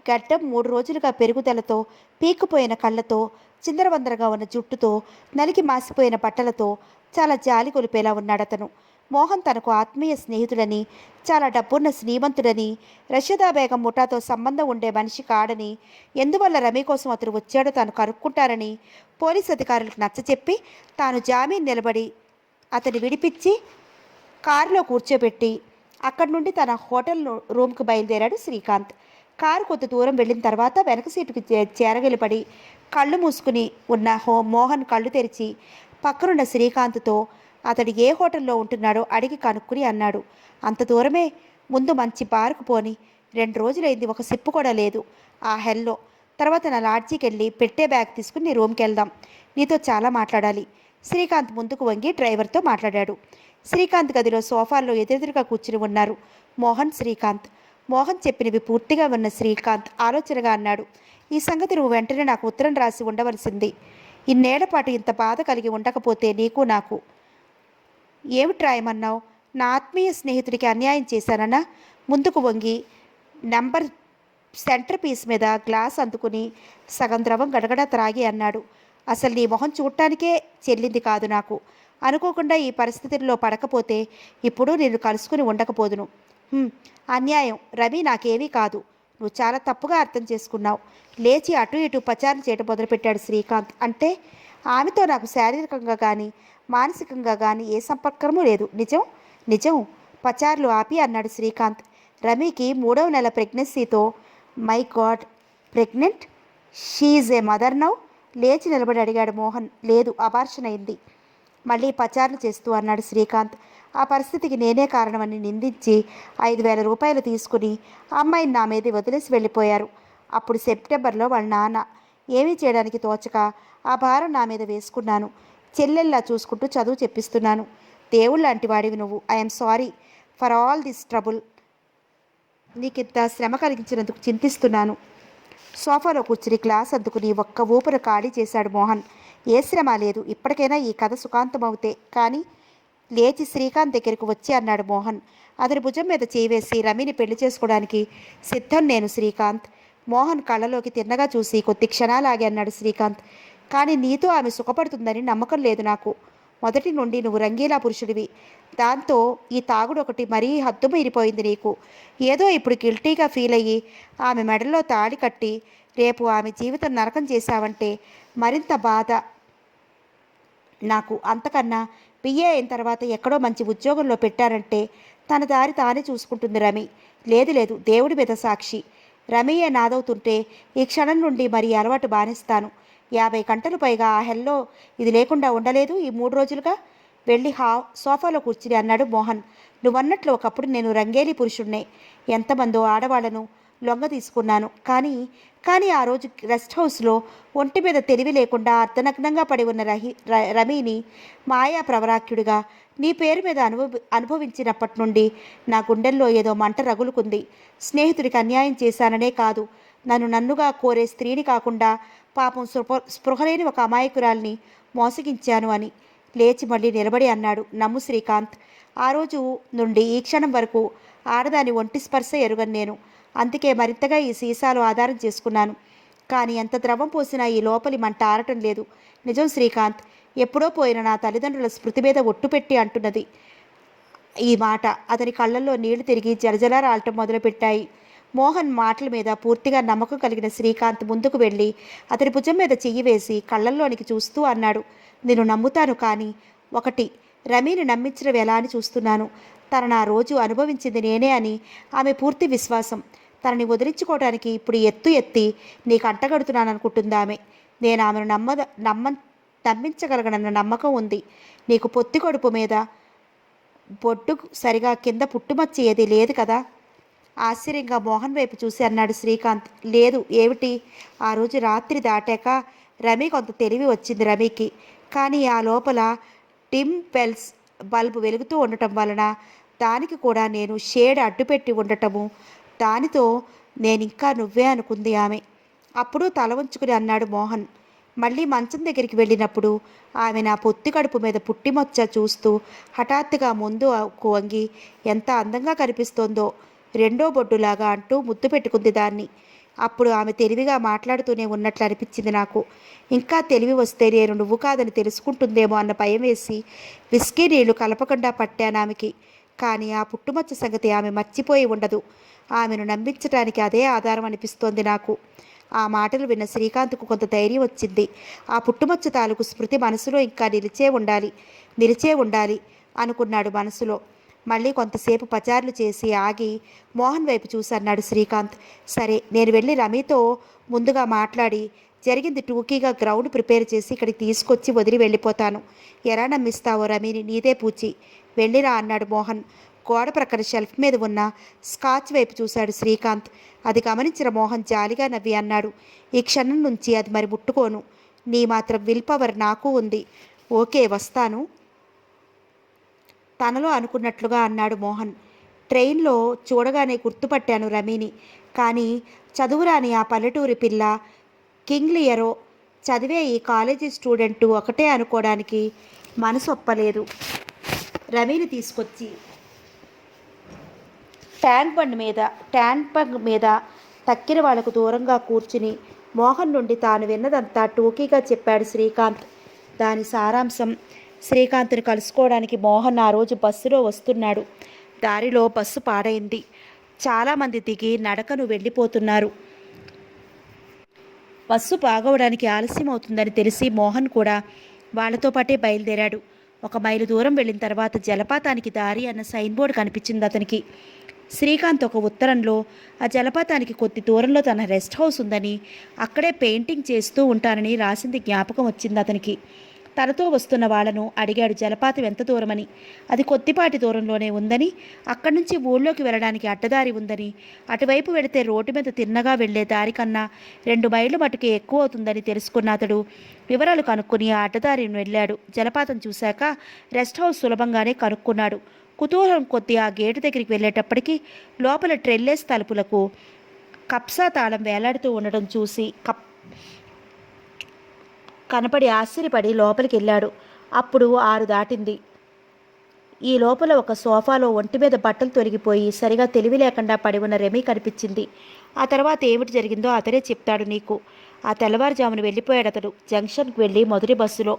గడ్డం 3 రోజులుగా పెరుగుదలతో, పీక్కుపోయిన కళ్ళతో, చిందరవందరగా ఉన్న జుట్టుతో, నలికి మాసిపోయిన బట్టలతో చాలా జాలి కొలిపేలా ఉన్నాడతను. మోహన్ తనకు ఆత్మీయ స్నేహితుడని, చాలా డబ్బున్న శ్రీమంతుడని, రషదా బేగం ముఠాతో సంబంధం ఉండే మనిషి కాడని, ఎందువల్ల రమి కోసం అతను వచ్చాడో తాను కనుక్కుంటారని పోలీస్ అధికారులకు నచ్చచెప్పి తాను జామీన్ నిలబడి అతని విడిపించి కారులో కూర్చోబెట్టి అక్కడి నుండి తన హోటల్ రూమ్కు బయలుదేరాడు శ్రీకాంత్. కారు కొంత దూరం వెళ్ళిన తర్వాత వెనక సీటుకు చేరగలిపడి కళ్ళు మూసుకుని ఉన్న మోహన్ కళ్ళు తెరిచి పక్కనున్న శ్రీకాంత్తో అతడు ఏ హోటల్లో ఉంటున్నాడో అడిగి కనుక్కుని అన్నాడు, అంత దూరమే, ముందు మంచి బార్కు పోని. 2 రోజులైంది, ఒక సిప్పు కూడా లేదు ఆ హెల్లో. తర్వాత నా లాడ్జీకి వెళ్ళి పెట్టే బ్యాగ్ తీసుకుని నీ రూమ్కి వెళ్దాం, నీతో చాలా మాట్లాడాలి. శ్రీకాంత్ ముందుకు వంగి డ్రైవర్తో మాట్లాడాడు. శ్రీకాంత్ గదిలో సోఫాల్లో ఎదురెదురుగా కూర్చుని ఉన్నారు మోహన్, శ్రీకాంత్. మోహన్ చెప్పినవి పూర్తిగా ఉన్న శ్రీకాంత్ ఆలోచనగా అన్నాడు, ఈ సంగతి నువ్వు వెంటనే నాకు ఉత్తరం రాసి ఉండవలసింది. ఇన్నేళ్లపాటు ఇంత బాధ కలిగి ఉండకపోతే నీకు నాకు. ఏమిటి రాయమన్నావు? నా ఆత్మీయ స్నేహితుడికి అన్యాయం చేశానన్నా? ముందుకు వంగి నెంబర్ సెంటర్ పీస్ మీద గ్లాస్ అందుకుని సగం ద్రవం గడగడ త్రాగి అన్నాడు, అసలు నీ మొహం చూడటానికే చెల్లింది కాదు నాకు. అనుకోకుండా ఈ పరిస్థితుల్లో పడకపోతే ఇప్పుడు నేను కలుసుకుని ఉండకపోదును. అన్యాయం రవి నాకేమీ కాదు, నువ్వు చాలా తప్పుగా అర్థం చేసుకున్నావు. లేచి అటు ఇటు పచారం చేయడం మొదలుపెట్టాడు శ్రీకాంత్. అంటే ఆమెతో నాకు శారీరకంగా కానీ మానసికంగా కానీ ఏ సంపర్కము లేదు. నిజం నిజం పచారులు ఆపి అన్నాడు శ్రీకాంత్. రమీకి 3వ నెల ప్రెగ్నెన్సీతో. My god, pregnant? She is a mother now? లేచి నిలబడి అడిగాడు మోహన్. లేదు, అబార్షన్ అయింది. మళ్ళీ పచారులు చేస్తూ అన్నాడు శ్రీకాంత్. ఆ పరిస్థితికి నేనే కారణమని నిందించి 5,000 రూపాయలు తీసుకుని అమ్మాయిని నా మీద వదిలేసి వెళ్ళిపోయారు. అప్పుడు సెప్టెంబర్లో వాళ్ళ నాన్న. ఏమీ చేయడానికి తోచక ఆ భారం నా మీద వేసుకున్నాను. చెల్లెల్లా చూసుకుంటూ చదువు చెప్పిస్తున్నాను. దేవుళ్ళంటి వాడివి నువ్వు. I'm sorry for all this trouble. నీకింత శ్రమ కలిగించినందుకు చింతిస్తున్నాను. సోఫాలో కూర్చుని గ్లాస్ అందుకుని ఒక్క ఊపిరి ఖాళీ చేశాడు మోహన్. ఏ శ్రమ లేదు, ఇప్పటికైనా ఈ కథ సుఖాంతమవుతే కానీ. లేచి శ్రీకాంత్ దగ్గరికి వచ్చి అన్నాడు మోహన్. అతని భుజం మీద చేయివేసి, రమిని పెళ్లి చేసుకోవడానికి సిద్ధం నేను శ్రీకాంత్. మోహన్ కళ్ళలోకి తిన్నగా చూసి కొద్ది క్షణాలాగి అన్నాడు శ్రీకాంత్. కానీ నీతో ఆమె సుఖపడుతుందని నమ్మకం లేదు నాకు. మొదటి నుండి నువ్వు రంగీలా పురుషుడివి. దాంతో ఈ తాగుడు ఒకటి మరీ హద్దు మీరిపోయింది నీకు. ఏదో ఇప్పుడు గిల్టీగా ఫీల్ అయ్యి ఆమె మెడలో తాళి కట్టి రేపు ఆమె జీవితం నరకం చేశావంటే మరింత బాధ నాకు. అంతకన్నా బిఏ అయిన తర్వాత ఎక్కడో మంచి ఉద్యోగంలో పెట్టారంటే తన దారి తానే చూసుకుంటుంది రమి. లేదు లేదు, దేవుడి మీద సాక్షి, రమియే నాదవుతుంటే ఈ క్షణం నుండి మరి అలవాటు బానిస్తాను. 50 గంటలు పైగా ఆ హెల్లో ఇది లేకుండా ఉండలేదు ఈ 3 రోజులుగా. వెళ్ళి సోఫాలో కూర్చుని అన్నాడు మోహన్. నువ్వన్నట్లు ఒకప్పుడు నేను రంగేలి పురుషుడినే. ఎంతమందో ఆడవాళ్లను లొంగ తీసుకున్నాను. కానీ ఆ రోజు రెస్ట్ హౌస్లో ఒంటి మీద తెలివి లేకుండా అర్ధనగ్నంగా పడి ఉన్న రమీని మాయా ప్రవరాక్యుడిగా నీ పేరు మీద అనుభవించినప్పటి నుండి నా గుండెల్లో ఏదో మంట రగులుకుంది. స్నేహితుడికి అన్యాయం చేశాననే కాదు, నన్నుగా కోరే స్త్రీని కాకుండా పాపం స్పృహలేని ఒక అమాయకురాల్ని మోసగించాను అని. లేచి మళ్ళీ నిలబడి అన్నాడు, నమ్ము శ్రీకాంత్, ఆ రోజు నుండి ఈ క్షణం వరకు ఆడదాని ఒంటి స్పర్శ ఎరుగను నేను. అందుకే మరింతగా ఈ సీసాలు ఆధారం చేసుకున్నాను. కానీ ఎంత ద్రవం పోసినా ఈ లోపలి మంట ఆరటం లేదు. నిజం శ్రీకాంత్, ఎప్పుడో పోయిన నా తల్లిదండ్రుల స్మృతి మీద ఒట్టు పెట్టి అంటున్నది ఈ మాట. అతని కళ్ళల్లో నీళ్లు తిరిగి జలజలా రాలటం మొదలుపెట్టాయి. మోహన్ మాటల మీద పూర్తిగా నమ్మకం కలిగిన శ్రీకాంత్ ముందుకు వెళ్ళి అతని భుజం మీద చెయ్యి వేసి కళ్ళల్లోనికి చూస్తూ అన్నాడు, నేను నమ్ముతాను, కానీ ఒకటి, రమీని నమ్మించడం ఎలా అని చూస్తున్నాను. తన నా రోజు అనుభవించింది నేనే అని ఆమె పూర్తి విశ్వాసం. తనని వదిలించుకోవడానికి ఇప్పుడు ఎత్తి నీకు అంటగడుతున్నాను అనుకుంటుంది ఆమె. నేను ఆమెను నమ్మించగలగనన్న నమ్మకం ఉంది. నీకు పొత్తి కడుపు మీద బొడ్డు సరిగా కింద పుట్టుమచ్చి ఏది లేదు కదా. ఆశ్చర్యంగా మోహన్ వైపు చూసి అన్నాడు శ్రీకాంత్. లేదు, ఏమిటి? ఆ రోజు రాత్రి దాటాక రమి కొంత తెలివి వచ్చింది రమికి. కానీ ఆ లోపల టిమ్ పెల్స్ బల్బు వెలుగుతూ ఉండటం వలన దానికి కూడా నేను షేడ్ అడ్డుపెట్టి ఉండటము, దానితో నేనింకా నువ్వే అనుకుంది ఆమె. అప్పుడు తల ఉంచుకుని అన్నాడు మోహన్. మళ్ళీ మంచం దగ్గరికి వెళ్ళినప్పుడు ఆమె నా పొత్తి కడుపు మీద పుట్టిమొచ్చ చూస్తూ హఠాత్తుగా ముందు వంగి ఎంత అందంగా కనిపిస్తోందో, రెండో బొడ్డులాగా అంటూ ముద్దు పెట్టుకుంది దాన్ని. అప్పుడు ఆమె తెలివిగా మాట్లాడుతూనే ఉన్నట్లు అనిపించింది నాకు. ఇంకా తెలివి వస్తే నేను నువ్వు కాదని తెలుసుకుంటుందేమో అన్న భయం వేసి విస్కీ నీళ్లు కలపకుండా పట్టాను ఆమెకి. కానీ ఆ పుట్టుమచ్చ సంగతి ఆమె మర్చిపోయి ఉండదు. ఆమెను నమ్మించటానికి అదే ఆధారం అనిపిస్తోంది నాకు. ఆ మాటలు విన్న శ్రీకాంత్కు కొంత ధైర్యం వచ్చింది. ఆ పుట్టుమచ్చ తాలూకు స్మృతి మనసులో ఇంకా నిలిచే ఉండాలి అనుకున్నాడు మనసులో. మళ్ళీ కొంతసేపు పచారులు చేసి ఆగి మోహన్ వైపు చూసి అన్నాడు శ్రీకాంత్. సరే, నేను వెళ్ళి రమితో ముందుగా మాట్లాడి జరిగింది టూకీగా గ్రౌండ్ ప్రిపేర్ చేసి ఇక్కడికి తీసుకొచ్చి వదిలి వెళ్ళిపోతాను. ఎలా నమ్మిస్తావో రమిని, నీదే పూచి. వెళ్ళిరా అన్నాడు మోహన్. గోడ ప్రక్కన షెల్ఫ్ మీద ఉన్న స్కాచ్ వైపు చూశాడు శ్రీకాంత్. అది గమనించిన మోహన్ జాలిగా నవ్వి అన్నాడు. ఈ క్షణం నుంచి అది మరి ముట్టుకోను. నీ మాత్రం విల్ పవర్ నాకు ఉంది. ఓకే, వస్తాను తనలో అనుకున్నట్లుగా అన్నాడు మోహన్. ట్రైన్లో చూడగానే గుర్తుపట్టాను రమీని. కానీ చదువురాని ఆ పల్లెటూరి పిల్ల కింగ్లియరో చదివే ఈ కాలేజీ స్టూడెంటు ఒకటే అనుకోవడానికి మనసు ఒప్పలేదు. రమీని తీసుకొచ్చి ట్యాంక్ బండ్ మీద తక్కిన వాళ్లకు దూరంగా కూర్చుని మోహన్ నుండి తాను విన్నదంతా టూకీగా చెప్పాడు శ్రీకాంత్. దాని సారాంశం: శ్రీకాంత్ని కలుసుకోవడానికి మోహన్ ఆ రోజు బస్సులో వస్తున్నాడు. దారిలో బస్సు పాడైంది. చాలామంది దిగి నడకను వెళ్ళిపోతున్నారు. బస్సు బాగవడానికి ఆలస్యం అవుతుందని తెలిసి మోహన్ కూడా వాళ్లతో పాటే బయలుదేరాడు. 1 మైలు దూరం వెళ్ళిన తర్వాత జలపాతానికి దారి అన్న సైన్ బోర్డు కనిపించింది అతనికి. శ్రీకాంత్ ఒక ఉత్తరంలో ఆ జలపాతానికి కొద్ది దూరంలో తన రెస్ట్ హౌస్ ఉందని, అక్కడే పెయింటింగ్ చేస్తూ ఉంటానని రాసింది జ్ఞాపకం వచ్చింది అతనికి. తనతో వస్తున్న వాళ్లను అడిగాడు జలపాతం ఎంత దూరమని. అది కొద్దిపాటి దూరంలోనే ఉందని, అక్కడి నుంచి ఊళ్ళోకి వెళ్ళడానికి అడ్డదారి ఉందని, అటువైపు వెళితే రోడ్డు మీద తిన్నగా వెళ్లే దారి కన్నా 2 మైళ్ళు మటుకే ఎక్కువ అవుతుందని తెలుసుకున్న అతడు వివరాలు కనుక్కొని ఆ అడ్డదారిని వెళ్ళాడు. జలపాతం చూశాక రెస్ట్ హౌస్ సులభంగానే కనుక్కున్నాడు. కుతూహలం కొద్దీ ఆ గేటు దగ్గరికి వెళ్ళేటప్పటికీ లోపల ట్రెల్లేస్ తలుపులకు కప్సా తాళం వేలాడుతూ ఉండడం చూసి కనపడి ఆశ్చర్యపడి లోపలికి వెళ్ళాడు. అప్పుడు 6 దాటింది. ఈ లోపల ఒక సోఫాలో ఒంటి మీద బట్టలు తొలగిపోయి సరిగా తెలివి లేకుండా పడి ఉన్న రెమీ కనిపించింది. ఆ తర్వాత ఏమిటి జరిగిందో అతనే చెప్తాడు నీకు. ఆ తెల్లవారుజామున వెళ్ళిపోయాడు అతడు జంక్షన్కి వెళ్ళి మొదటి బస్సులో.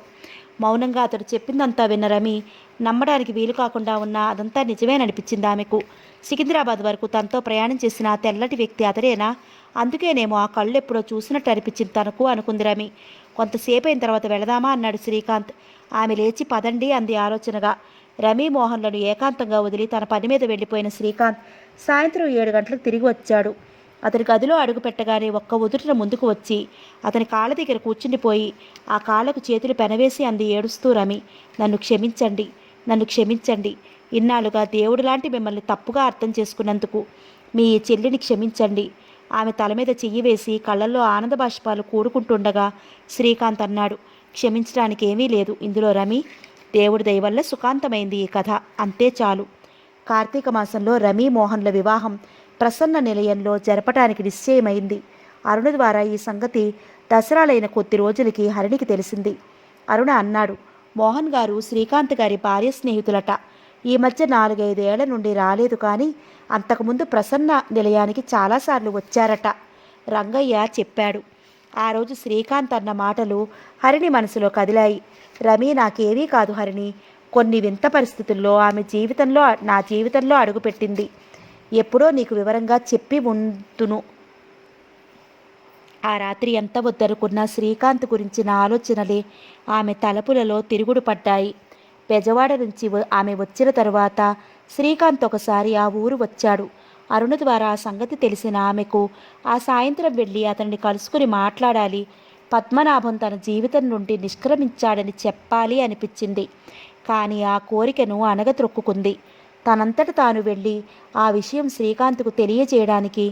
మౌనంగా అతడు చెప్పిందంతా విన్న రమి నమ్మడానికి వీలు కాకుండా ఉన్న అదంతా నిజమేననిపించింది ఆమెకు. సికింద్రాబాద్ వరకు తనతో ప్రయాణం చేసిన ఆ తెల్లటి వ్యక్తి అతడేనా? అందుకేనేమో ఆ కళ్ళు ఎప్పుడో చూసినట్టు అనిపించింది తనకు అనుకుంది రమి. కొంతసేపు అయిన తర్వాత వెళదామా అన్నాడు శ్రీకాంత్. ఆమె లేచి పదండి అంది ఆలోచనగా. రమి మోహన్లను ఏకాంతంగా వదిలి తన పని మీద వెళ్ళిపోయిన శ్రీకాంత్ సాయంత్రం 7 గంటలకు తిరిగి వచ్చాడు. అతని గదిలో అడుగు పెట్టగానే ఒక్క ఉదుటిన ముందుకు వచ్చి అతని కాళ్ళ దగ్గర కూర్చుండిపోయి ఆ కాళ్ళకు చేతులు పెనవేసి అంది ఏడుస్తూ రమి. నన్ను క్షమించండి, నన్ను క్షమించండి. ఇన్నాళ్ళుగా దేవుడు లాంటి మిమ్మల్ని తప్పుగా అర్థం చేసుకున్నందుకు మీ చెల్లిని క్షమించండి. ఆమె తల మీద చెయ్యి వేసి కళ్ళల్లో ఆనంద బాష్పాలు కూడుకుంటుండగా శ్రీకాంత్ అన్నాడు. క్షమించడానికి ఏమీ లేదు ఇందులో రమి. దేవుడి దయ వల్ల సుఖాంతమైంది ఈ కథ, అంతే చాలు. కార్తీక మాసంలో రమి మోహన్ల వివాహం ప్రసన్న నిలయంలో జరపటానికి నిశ్చయమైంది. అరుణ ద్వారా ఈ సంగతి దసరాలైన కొద్ది రోజులకి హరిణికి తెలిసింది. అరుణ అన్నాడు, మోహన్ గారు శ్రీకాంత్ గారి భార్య స్నేహితులట. ఈ మధ్య 4-5 ఏళ్ల నుండి రాలేదు, కానీ అంతకుముందు ప్రసన్న నిలయానికి చాలాసార్లు వచ్చారట. రంగయ్య చెప్పాడు. ఆ రోజు శ్రీకాంత్ అన్న మాటలు హరిణి మనసులో కదిలాయి. రమి నాకేమీ కాదు హరిణి. కొన్ని వింత పరిస్థితుల్లో ఆమె నా జీవితంలో అడుగుపెట్టింది. ఎప్పుడో నీకు వివరంగా చెప్పి ఉంటును. ఆ రాత్రి ఎంత వద్దనుకున్నా శ్రీకాంత్ గురించిన ఆలోచనలే ఆమె తలపులలో తిరుగుడు పడ్డాయి. బెజవాడ నుంచి ఆమె వచ్చిన తరువాత శ్రీకాంత్ ఒకసారి ఆ ఊరు వచ్చాడు. అరుణ ద్వారా ఆ సంగతి తెలిసిన ఆమెకు ఆ సాయంత్రం వెళ్ళి అతన్ని కలుసుకుని మాట్లాడాలి, పద్మనాభం తన జీవితం నుండి నిష్క్రమించాడని చెప్పాలి అనిపించింది. కానీ ఆ కోరికను అణగత్రొక్కుంది. తనంతట తాను వెళ్ళి ఆ విషయం శ్రీకాంత్కు తెలియజేయడానికి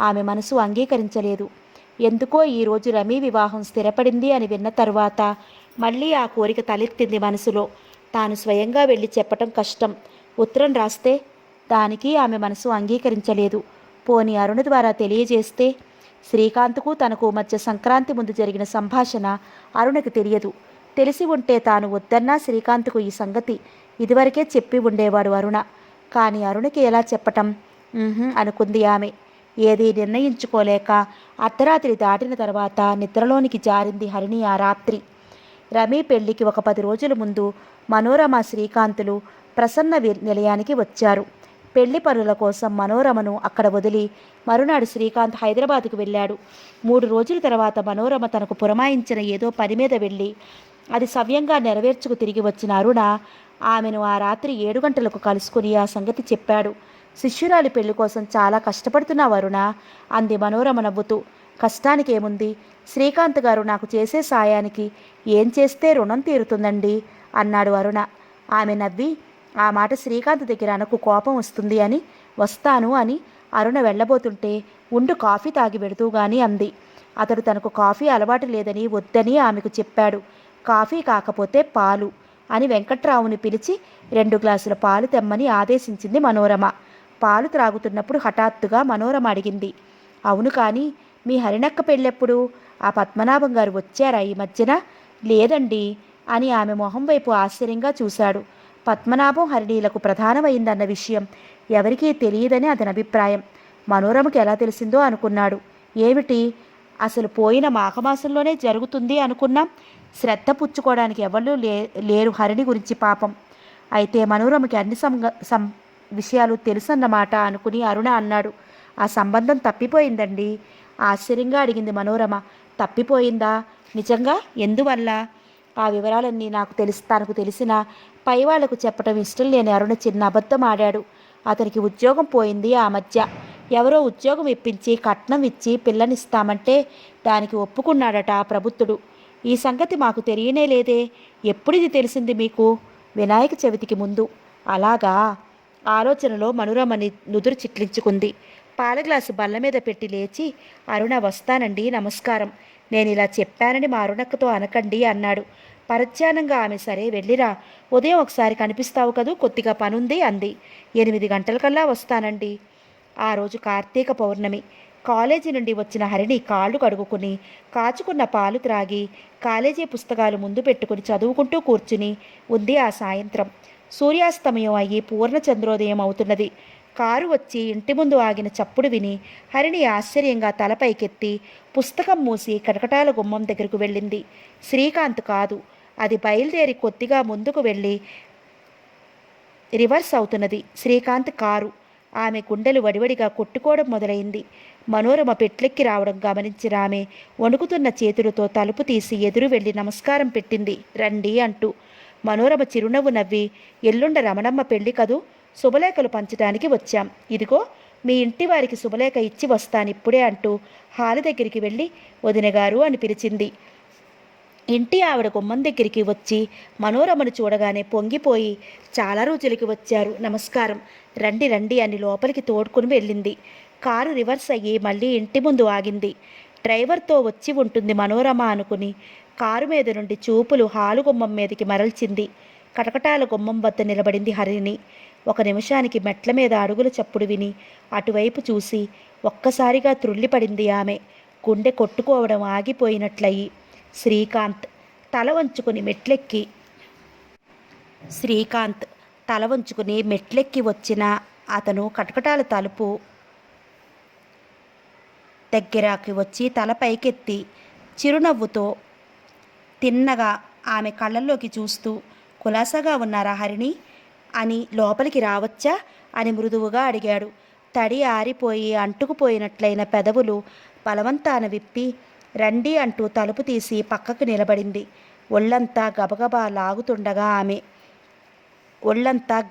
ఆమె మనసు అంగీకరించలేదు. ఎందుకో ఈరోజు రమీ వివాహం స్థిరపడింది అని విన్న తరువాత మళ్ళీ ఆ కోరిక తలెత్తింది మనసులో. తాను స్వయంగా వెళ్ళి చెప్పటం కష్టం. ఉత్తరం రాస్తే దానికి ఆమె మనసు అంగీకరించలేదు. పోని అరుణ ద్వారా తెలియజేస్తే? శ్రీకాంత్కు తనకు మధ్య సంక్రాంతి ముందు జరిగిన సంభాషణ అరుణకి తెలియదు. తెలిసి ఉంటే తాను వద్దన్నా శ్రీకాంత్కు ఈ సంగతి ఇదివరకే చెప్పి ఉండేవాడు అరుణ. కానీ అరుణకి ఎలా చెప్పటం? అనుకుంది ఆమె. ఏదీ నిర్ణయించుకోలేక అర్ధరాత్రి దాటిన తర్వాత నిద్రలోనికి జారింది హరిణి ఆ రాత్రి. రమీ పెళ్లికి ఒక 10 రోజుల ముందు మనోరమ శ్రీకాంతులు ప్రసన్న నిలయానికి వచ్చారు. పెళ్లి పనుల కోసం మనోరమను అక్కడ వదిలి మరునాడు శ్రీకాంత్ హైదరాబాద్కు వెళ్ళాడు. 3 రోజుల తర్వాత మనోరమ తనకు పురమాయించిన ఏదో పని మీద వెళ్ళి అది సవ్యంగా నెరవేర్చుకు తిరిగి వచ్చిన అరుణ ఆమెను ఆ రాత్రి 7 గంటలకు కలుసుకుని ఆ సంగతి చెప్పాడు. శిష్యురాలి పెళ్లి కోసం చాలా కష్టపడుతున్నావు అరుణ, అంది మనోరమ నవ్వుతూ. కష్టానికేముంది? శ్రీకాంత్ గారు నాకు చేసే సాయానికి ఏం చేస్తే రుణం తీరుతుందండి అన్నాడు అరుణ. ఆమె నవ్వి, ఆ మాట శ్రీకాంత్ దగ్గర అనకు, కోపం వస్తుంది అని. వస్తాను అని అరుణ వెళ్ళబోతుంటే ఉండు కాఫీ తాగి వెడుతూ గాని అంది. అతడు తనకు కాఫీ అలవాటు లేదని వద్దని ఆమెకు చెప్పాడు. కాఫీ కాకపోతే పాలు అని వెంకట్రావుని పిలిచి 2 గ్లాసుల పాలు తెమ్మని ఆదేశించింది మనోరమ. పాలు త్రాగుతున్నప్పుడు హఠాత్తుగా మనోరమ అడిగింది, అవును కానీ మీ హరిణక్క పెళ్ళెప్పుడు? ఆ పద్మనాభం గారు వచ్చారా ఈ మధ్యన? లేదండి అని ఆమె మొహం వైపు ఆశ్చర్యంగా చూశాడు. పద్మనాభం హరిణీలకు ప్రధానమైందన్న విషయం ఎవరికీ తెలియదని అతని అభిప్రాయం. మనోరమకి ఎలా తెలిసిందో అనుకున్నాడు. ఏమిటి, అసలు పోయిన మాఘమాసంలోనే జరుగుతుంది అనుకున్నాం. శ్రద్ధ పుచ్చుకోవడానికి ఎవరు లేరు హరిణి గురించి పాపం. అయితే మనోరమకి అన్ని విషయాలు తెలుసన్నమాట అనుకుని అరుణ అన్నాడు. ఆ సంబంధం తప్పిపోయిందండి. ఆశ్చర్యంగా అడిగింది మనోరమ. తప్పిపోయిందా? నిజంగా? ఎందువల్ల? ఆ వివరాలన్నీ తనకు తెలిసిన పై వాళ్లకు చెప్పడం ఇష్టం లేని అరుణ చిన్న అబద్ధం ఆడాడు. అతనికి ఉద్యోగం పోయింది ఆ మధ్య. ఎవరో ఉద్యోగం ఇప్పించి కట్నం ఇచ్చి పిల్లనిస్తామంటే దానికి ఒప్పుకున్నాడట ఆ ప్రబుద్ధుడు. ఈ సంగతి మాకు తెలియనే లేదే. ఎప్పుడిది తెలిసింది మీకు? వినాయక చవితికి ముందు. అలాగా? ఆలోచనలో మనోరమని నుదురు చిట్లించుకుంది. పాల గ్లాసు బల్ల మీద పెట్టి లేచి, అరుణ వస్తానండి, నమస్కారం. నేను ఇలా చెప్పానని మా అరుణక్కతో అనకండి అన్నాడు. పరధ్యానంగా ఆమె సరే వెళ్ళిరా, ఉదయం ఒకసారి కనిపిస్తావు కదూ, కొద్దిగా పనుంది అంది. 8 గంటలకల్లా వస్తానండి. ఆ రోజు కార్తీక పౌర్ణమి. కాలేజీ నుండి వచ్చిన హరిణి కాళ్ళు కడుగుకుని కాచుకున్న పాలు త్రాగి కాలేజీ పుస్తకాలు ముందు పెట్టుకుని చదువుకుంటూ కూర్చుని ఉంది ఆ సాయంత్రం. సూర్యాస్తమయం అయ్యి పూర్ణ చంద్రోదయం అవుతున్నది. కారు వచ్చి ఇంటి ముందు ఆగిన చప్పుడు విని హరిణి ఆశ్చర్యంగా తలపైకెత్తి పుస్తకం మూసి కటకటాల గుమ్మం దగ్గరకు వెళ్ళింది. శ్రీకాంత్ కాదు, అది బయలుదేరి కొద్దిగా ముందుకు వెళ్ళి రివర్స్ అవుతున్నది శ్రీకాంత్ కారు. ఆమె గుండెలు వడివడిగా కొట్టుకోవడం మొదలైంది. మనోరమ పెట్లెక్కి రావడం గమనించిన ఆమె వణుకుతున్న చేతులతో తలుపు తీసి ఎదురు వెళ్ళి నమస్కారం పెట్టింది. రండి అంటూ. మనోరమ చిరునవ్వు నవ్వి, ఎల్లుండ రమణమ్మ పెళ్లి కదూ, శుభలేఖలు పంచడానికి వచ్చాం. ఇదిగో మీ ఇంటి వారికి శుభలేఖ ఇచ్చి వస్తానిప్పుడే అంటూ హాలు దగ్గరికి వెళ్ళి వదినగారు అని పిలిచింది. ఇంటి ఆవిడ గుమ్మం దగ్గరికి వచ్చి మనోరమను చూడగానే పొంగిపోయి, చాలా రోజులకి వచ్చారు, నమస్కారం, రండి రండి అని లోపలికి తోడుకుని వెళ్ళింది. కారు రివర్స్ అయ్యి మళ్ళీ ఇంటి ముందు ఆగింది. డ్రైవర్తో వచ్చి ఉంటుంది మనోరమ అనుకుని కారు మీద నుండి చూపులు హాలు గుమ్మం మీదకి మరల్చింది. కటకటాల గుమ్మం వద్ద నిలబడింది హరిణి. 1 నిమిషానికి మెట్ల మీద అడుగుల చప్పుడు విని అటువైపు చూసి ఒక్కసారిగా త్రుళ్ళిపడింది ఆమె. గుండె కొట్టుకోవడం ఆగిపోయినట్లయి. శ్రీకాంత్ తల వంచుకుని మెట్లెక్కి వచ్చిన అతను కటకటాల తలుపు దగ్గరకి వచ్చి తల పైకెత్తి చిరునవ్వుతో తిన్నగా ఆమె కళ్ళల్లోకి చూస్తూ, కులాసాగా ఉన్నారా హరిణి అని లోపలికి రావచ్చా అని మృదువుగా అడిగాడు. తడి ఆరిపోయి అంటుకుపోయినట్లయిన పెదవులు బలవంతాన విప్పి రండి అంటూ తలుపు తీసి పక్కకు నిలబడింది. ఒళ్ళంతా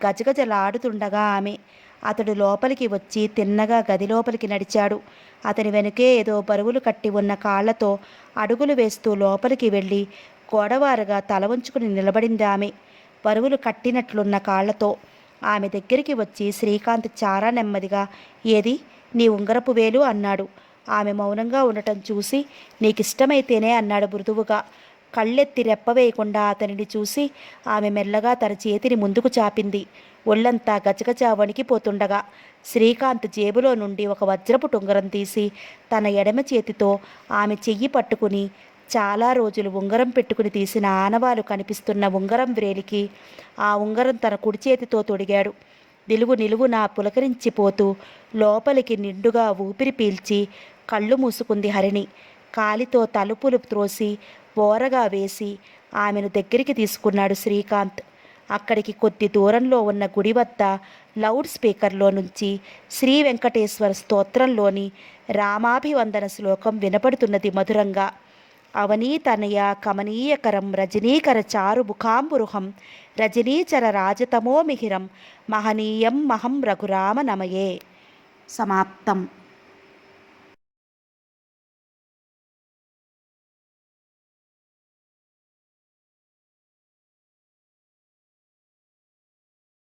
గజగజలాడుతుండగా ఆమె అతడు లోపలికి వచ్చి తిన్నగా గది లోపలికి నడిచాడు. అతని వెనుకే ఏదో బరువులు కట్టి ఉన్న కాళ్లతో అడుగులు వేస్తూ లోపలికి వెళ్ళి గోడవారుగా తల వంచుకుని నిలబడింది ఆమె. బరువులు కట్టినట్లున్న కాళ్లతో ఆమె దగ్గరికి వచ్చి శ్రీకాంత్ చాలా నెమ్మదిగా, ఏది నీ ఉంగరపు వేలు అన్నాడు. ఆమె మౌనంగా ఉండటం చూసి, నీకిష్టమైతేనే అన్నాడు మృదువుగా. కళ్ళెత్తి రెప్పవేయకుండా అతనిని చూసి ఆమె మెల్లగా తన చేతిని ముందుకు చాపింది. ఒళ్ళంతా గజగజ వణికిపోతుండగా శ్రీకాంత్ జేబులో నుండి ఒక వజ్రపు ఉంగరం తీసి తన ఎడమ చేతితో ఆమె చెయ్యి పట్టుకుని, చాలా రోజులు ఉంగరం పెట్టుకుని తీసిన ఆనవాలు కనిపిస్తున్న ఉంగరం వ్రేలికి ఆ ఉంగరం తన కుడి చేతితో తొడిగాడు. నిలువునా పులకరించిపోతూ లోపలికి నిండుగా ఊపిరి పీల్చి కళ్ళు మూసుకుంది హరిణి. కాలితో తలుపులు త్రోసి ఓరగా వేసి ఆమెను దగ్గరికి తీసుకున్నాడు శ్రీకాంత్. అక్కడికి కొద్ది దూరంలో ఉన్న గుడి వద్ద లౌడ్ స్పీకర్లో నుంచి శ్రీ వెంకటేశ్వర స్తోత్రంలోని రామాభివందన శ్లోకం వినపడుతున్నది మధురంగా. అవనీతనయ కమనీయకరం రజనీకర చారు ముఖాంబురుహం రజనీచర రాజతమోమిహిరం మహనీయం మహం రఘురామ నమయే. సమాప్తం.